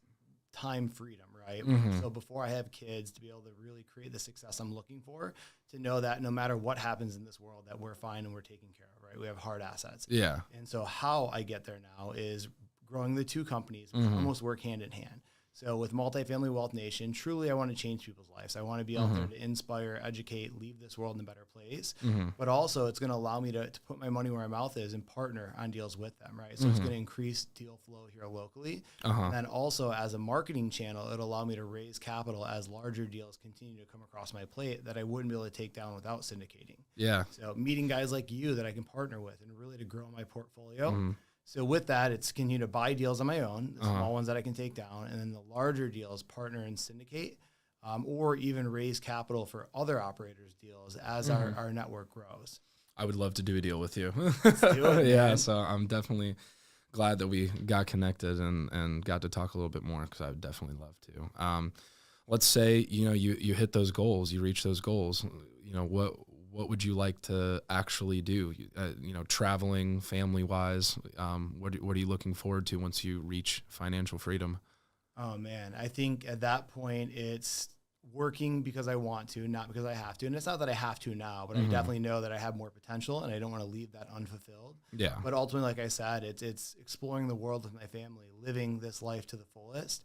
time freedom, right? So before I have kids, to be able to really create the success I'm looking for, to know that no matter what happens in this world, that we're fine and we're taken care of, right? We have hard assets. Yeah. And so how I get there now is growing the two companies, which almost work hand in hand. So with Multifamily Wealth Nation, truly I want to change people's lives. I want to be out there to inspire, educate, leave this world in a better place. But also it's going to allow me to put my money where my mouth is and partner on deals with them, right? So it's going to increase deal flow here locally. And then also as a marketing channel, it'll allow me to raise capital as larger deals continue to come across my plate that I wouldn't be able to take down without syndicating. Yeah. So meeting guys like you that I can partner with and really to grow my portfolio. So with that, it's continue to buy deals on my own, the small ones that I can take down, and then the larger deals partner and syndicate, or even raise capital for other operators' deals as our network grows. I would love to do a deal with you. Let's do it, Yeah, so I'm definitely glad that we got connected and got to talk a little bit more because I would definitely love to. Let's say, you hit those goals, you reach those goals, what would you like to actually do? Traveling, family-wise, what are you looking forward to once you reach financial freedom? Oh, man. I think at that point, it's working because I want to, not because I have to. And it's not that I have to now, but I definitely know that I have more potential and I don't want to leave that unfulfilled. Yeah. But ultimately, like I said, it's exploring the world with my family, living this life to the fullest,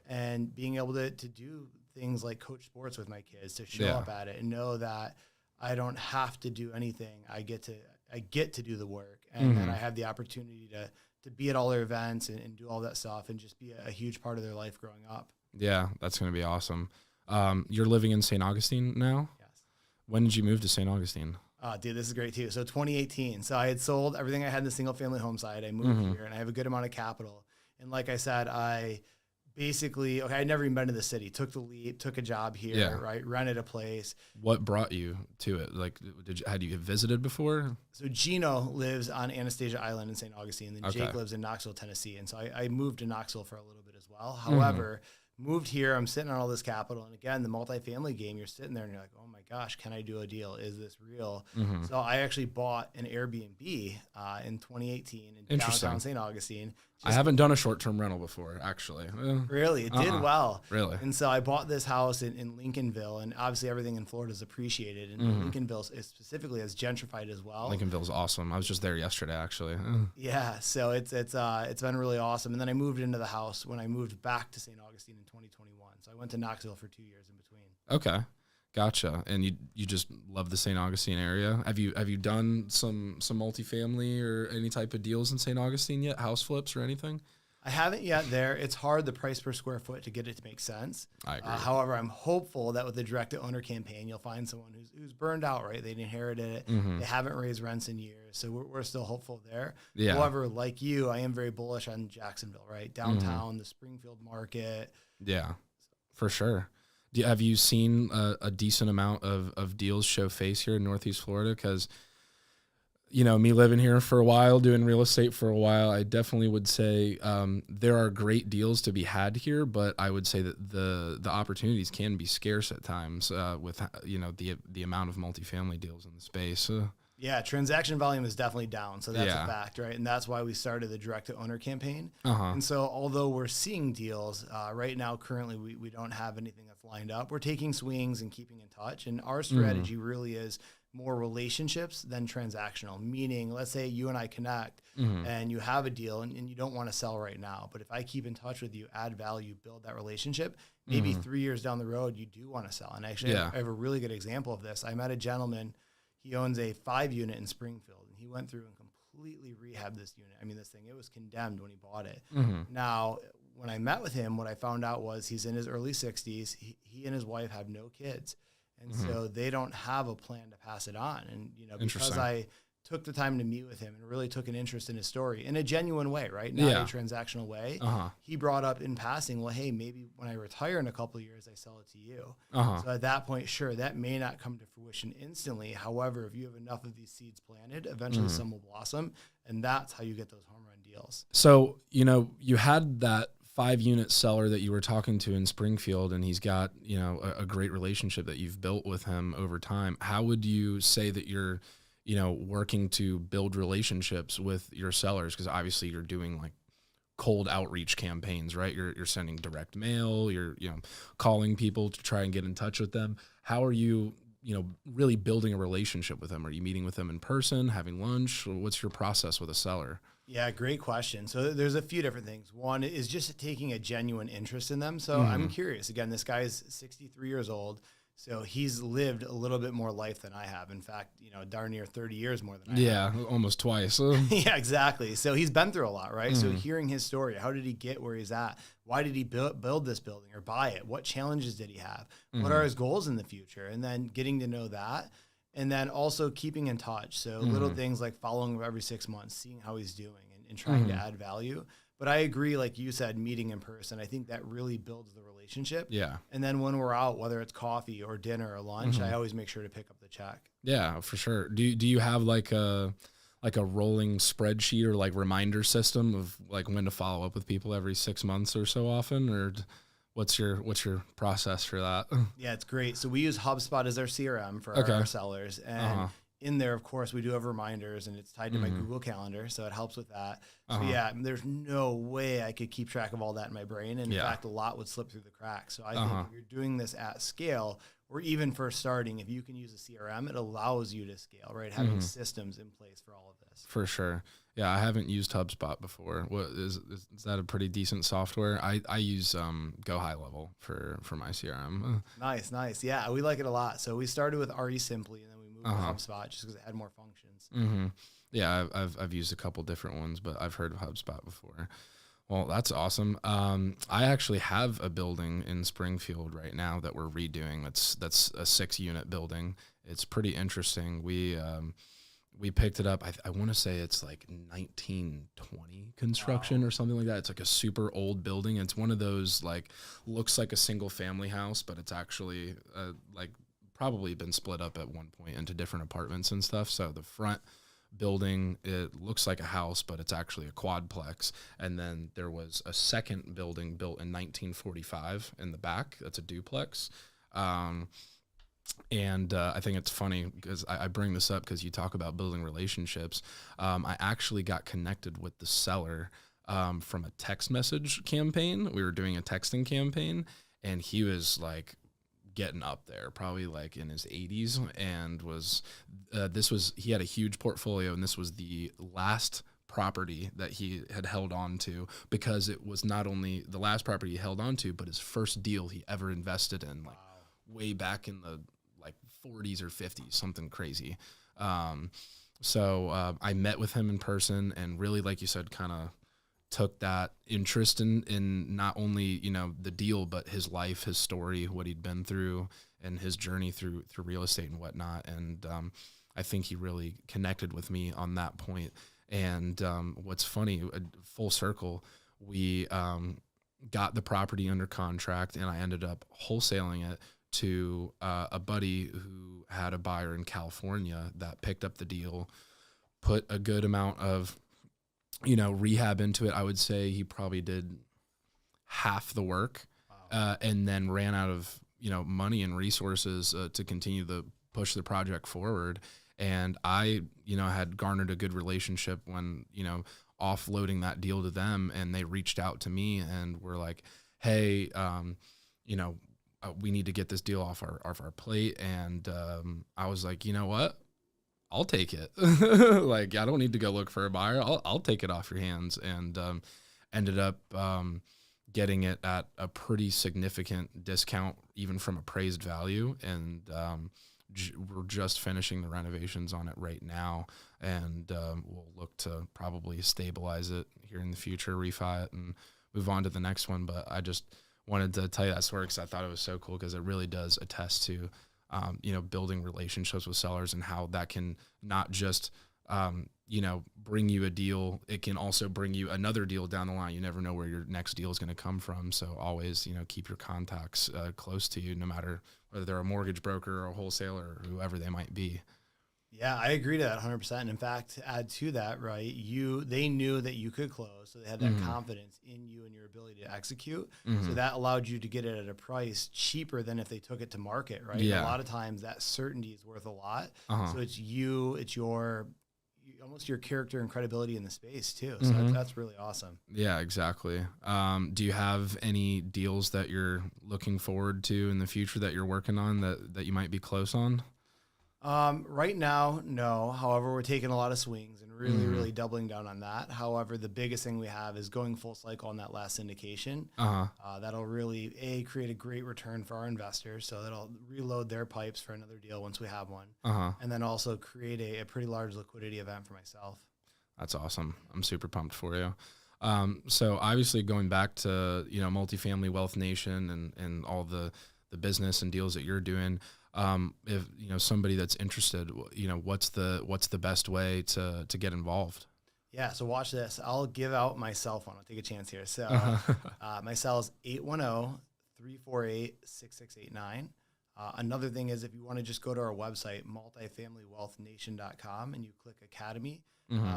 and being able to do things like coach sports with my kids, to show up at it and know that I don't have to do anything. I get to do the work, and then I have the opportunity to be at all their events and do all that stuff and just be a huge part of their life growing up. Yeah, that's going to be awesome. You're living in St. Augustine now? Yes. When did you move to St. Augustine? Dude, this is great too. So 2018. So I had sold everything I had in the single family home side. I moved here and I have a good amount of capital. And like I said, I basically, I'd never even been to the city, took the leap, took a job here, right? Rented a place. What brought you to it? Like, had you visited before? So Gino lives on Anastasia Island in St. Augustine, and then Jake lives in Knoxville, Tennessee. And so I moved to Knoxville for a little bit as well. However, moved here, I'm sitting on all this capital. And again, the multifamily game, you're sitting there and you're like, oh my gosh, can I do a deal? Is this real? So I actually bought an Airbnb in 2018 in downtown St. Augustine. I haven't done a short-term rental before, actually. Really? It did well. Really? And so I bought this house in Lincolnville, and obviously everything in Florida is appreciated. And Lincolnville is specifically is gentrified as well. Lincolnville's awesome. I was just there yesterday, actually. Yeah, so it's been really awesome. And then I moved into the house when I moved back to St. Augustine in 2021. So I went to Knoxville for 2 years in between. Okay. Gotcha. And you just love the St. Augustine area. Have you done some multifamily or any type of deals in St. Augustine yet? House flips or anything? I haven't yet there. It's hard, the price per square foot, to get it to make sense. I agree. However, I'm hopeful that with the direct-to-owner campaign, you'll find someone who's burned out, right? They inherited it. They haven't raised rents in years. So we're still hopeful there. Yeah. However, like you, I am very bullish on Jacksonville, right? Downtown, the Springfield market. Yeah, for sure. Have you seen a decent amount of deals show face here in Northeast Florida? Because, me living here for a while, doing real estate for a while, I definitely would say there are great deals to be had here, but I would say that the opportunities can be scarce at times with, the amount of multifamily deals in the space. Yeah, transaction volume is definitely down, so that's a fact, right? And that's why we started the direct-to-owner campaign. And so although we're seeing deals, right now, currently, we don't have anything that's lined up. We're taking swings and keeping in touch, and our strategy really is more relationships than transactional, meaning let's say you and I connect and you have a deal and you don't want to sell right now, but if I keep in touch with you, add value, build that relationship, maybe 3 years down the road, you do want to sell. And actually, I have a really good example of this. I met a gentleman. He owns a 5-unit in Springfield, and he went through and completely rehab this unit. I mean, this thing, it was condemned when he bought it. Mm-hmm. Now, when I met with him, what I found out was he's in his early 60s. He and his wife have no kids. And so they don't have a plan to pass it on. And, you know, because I took the time to meet with him and really took an interest in his story in a genuine way, right? Not a transactional way. He brought up in passing, well, hey, maybe when I retire in a couple of years, I sell it to you. So at that point, sure, that may not come to fruition instantly. However, if you have enough of these seeds planted, eventually some will blossom. And that's how you get those home run deals. So, you know, you had that 5-unit seller that you were talking to in Springfield, and he's got, you know, a great relationship that you've built with him over time. How would you say that you're, you know, working to build relationships with your sellers? Because obviously you're doing like cold outreach campaigns, right? You're sending direct mail, you're, you know, calling people to try and get in touch with them. How are you, you know, really building a relationship with them? Are you meeting with them in person, having lunch? Or what's your process with a seller? Yeah, great question. So there's a few different things. One is just taking a genuine interest in them. So I'm curious. Again, this guy is 63 years old. So he's lived a little bit more life than I have. In fact, you know, darn near 30 years more than I have. Yeah, almost twice. Yeah, exactly. So he's been through a lot, right? So hearing his story, how did he get where he's at? Why did he build this building or buy it? What challenges did he have? What are his goals in the future? And then getting to know that. And then also keeping in touch. So little things like following him every 6 months, seeing how he's doing and trying to add value. But I agree, like you said, meeting in person, I think that really builds the relationship. Yeah. And then when we're out, whether it's coffee or dinner or lunch, I always make sure to pick up the check. Yeah, for sure. Do you have like a rolling spreadsheet or like reminder system of like when to follow up with people every 6 months or so often, or what's your process for that? Yeah, it's great. So we use HubSpot as our CRM for our sellers. And in there, of course, we do have reminders, and it's tied to my Google Calendar, so it helps with that. So yeah, there's no way I could keep track of all that in my brain. And in fact, a lot would slip through the cracks. So I think if you're doing this at scale, or even first starting, if you can use a CRM, it allows you to scale, right? Having systems in place for all of this. For sure. Yeah, I haven't used HubSpot before. What is that a pretty decent software? I use Go High Level for my CRM. Nice. Yeah, we like it a lot. So we started with RE Simply, and then we moved to HubSpot just because it had more functions. Yeah, I've used a couple different ones, but I've heard of HubSpot before. Well, that's awesome. I actually have a building in Springfield right now that we're redoing. That's a 6-unit building. It's pretty interesting. We picked it up. I want to say it's like 1920 construction or something like that. It's like a super old building. It's one of those like looks like a single family house, but it's actually like probably been split up at one point into different apartments and stuff. So the front building, it looks like a house, but it's actually a quadplex. And then there was a second building built in 1945 in the back. That's a duplex. And I think it's funny because I bring this up because you talk about building relationships. I actually got connected with the seller from a text message campaign. We were doing a texting campaign, and he was like getting up there, probably like in his 80s, and he had a huge portfolio, and this was the last property that he had held on to, because it was not only the last property he held on to, but his first deal he ever invested in, like way back in the like 40s or 50s, something crazy. So I met with him in person, and really, like you said, kind of took that interest in not only, you know, the deal, but his life, his story, what he'd been through, and his journey through real estate and whatnot. And I think he really connected with me on that point. And what's funny, full circle, we got the property under contract, and I ended up wholesaling it to a buddy who had a buyer in California that picked up the deal, put a good amount of, you know, rehab into it. I would say he probably did half the work, and then ran out of, you know, money and resources to continue to push the project forward. And I, you know, had garnered a good relationship when, you know, offloading that deal to them, and they reached out to me and were like, hey, you know, we need to get this deal off our plate. And I was like, you know what? I'll take it. Like, I don't need to go look for a buyer. I'll take it off your hands. And ended up getting it at a pretty significant discount, even from appraised value. And we're just finishing the renovations on it right now, and we'll look to probably stabilize it here in the future, refi it, and move on to the next one. But I just wanted to tell you that story because I thought it was so cool, because it really does attest to, building relationships with sellers, and how that can not just, bring you a deal. It can also bring you another deal down the line. You never know where your next deal is going to come from. So always, keep your contacts close to you, no matter whether they're a mortgage broker or a wholesaler or whoever they might be. Yeah, I agree to that 100%. And in fact, to add to that, right, they knew that you could close, so they had that confidence in you and your ability to execute. So that allowed you to get it at a price cheaper than if they took it to market, right? Yeah. A lot of times that certainty is worth a lot. So it's almost your character and credibility in the space too. So that's really awesome. Yeah, exactly. Do you have any deals that you're looking forward to in the future that you're working on that you might be close on? Right now, no. However, we're taking a lot of swings and really doubling down on that. However, the biggest thing we have is going full cycle on that last syndication. That'll really create a great return for our investors. So that'll reload their pipes for another deal once we have one. And then also create a pretty large liquidity event for myself. That's awesome. I'm super pumped for you. So obviously going back to, Multifamily Wealth Nation and all the business and deals that you're doing, if somebody that's interested, what's the best way to get involved? Yeah, so watch this. I'll give out my cell phone. I'll take a chance here. So my cell is 810-348-6689. Another thing is, if you want to just go to our website, multifamilywealthnation.com, and you click Academy,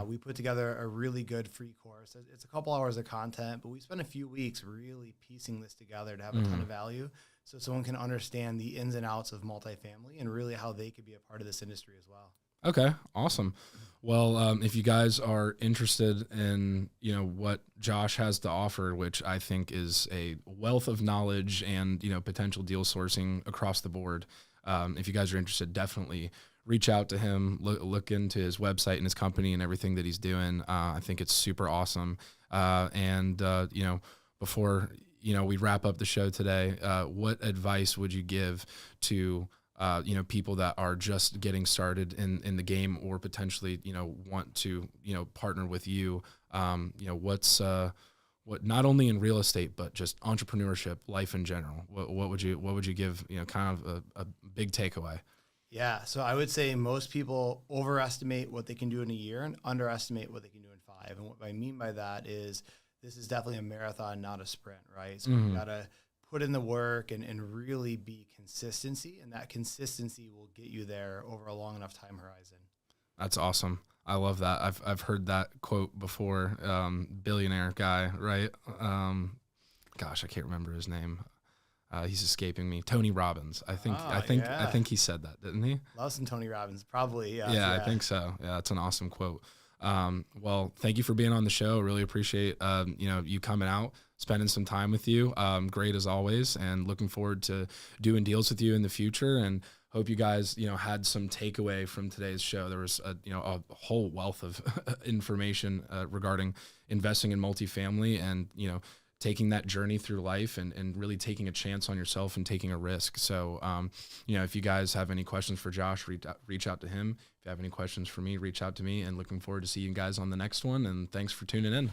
we put together a really good free course. It's a couple hours of content, but we spent a few weeks really piecing this together to have a ton of value, so someone can understand the ins and outs of multifamily and really how they could be a part of this industry as well. Okay, awesome. Well, if you guys are interested in, what Josh has to offer, which I think is a wealth of knowledge and, potential deal sourcing across the board, if you guys are interested, definitely reach out to him, look into his website and his company and everything that he's doing. I think it's super awesome. Before, we wrap up the show today, what advice would you give to people that are just getting started in the game, or potentially, want to, partner with you? What not only in real estate, but just entrepreneurship, life in general? What would you give, kind of a big takeaway? Yeah. So I would say most people overestimate what they can do in a year and underestimate what they can do in 5. And what I mean by that is, this is definitely a marathon, not a sprint, right? So you got to put in the work and really be consistency, and that consistency will get you there over a long enough time horizon. That's awesome. I love that. I've heard that quote before. Billionaire guy, right? Gosh, I can't remember his name. He's escaping me. Tony Robbins. I think he said that, didn't he? Love some Tony Robbins, probably. Yeah, I think so. Yeah, that's an awesome quote. Well, thank you for being on the show. Really appreciate, you coming out, spending some time with you. Great as always, and looking forward to doing deals with you in the future, and hope you guys, had some takeaway from today's show. There was a whole wealth of information, regarding investing in multifamily and, taking that journey through life and really taking a chance on yourself and taking a risk. So, if you guys have any questions for Josh, reach out to him. If you have any questions for me, reach out to me, and looking forward to seeing you guys on the next one. And thanks for tuning in.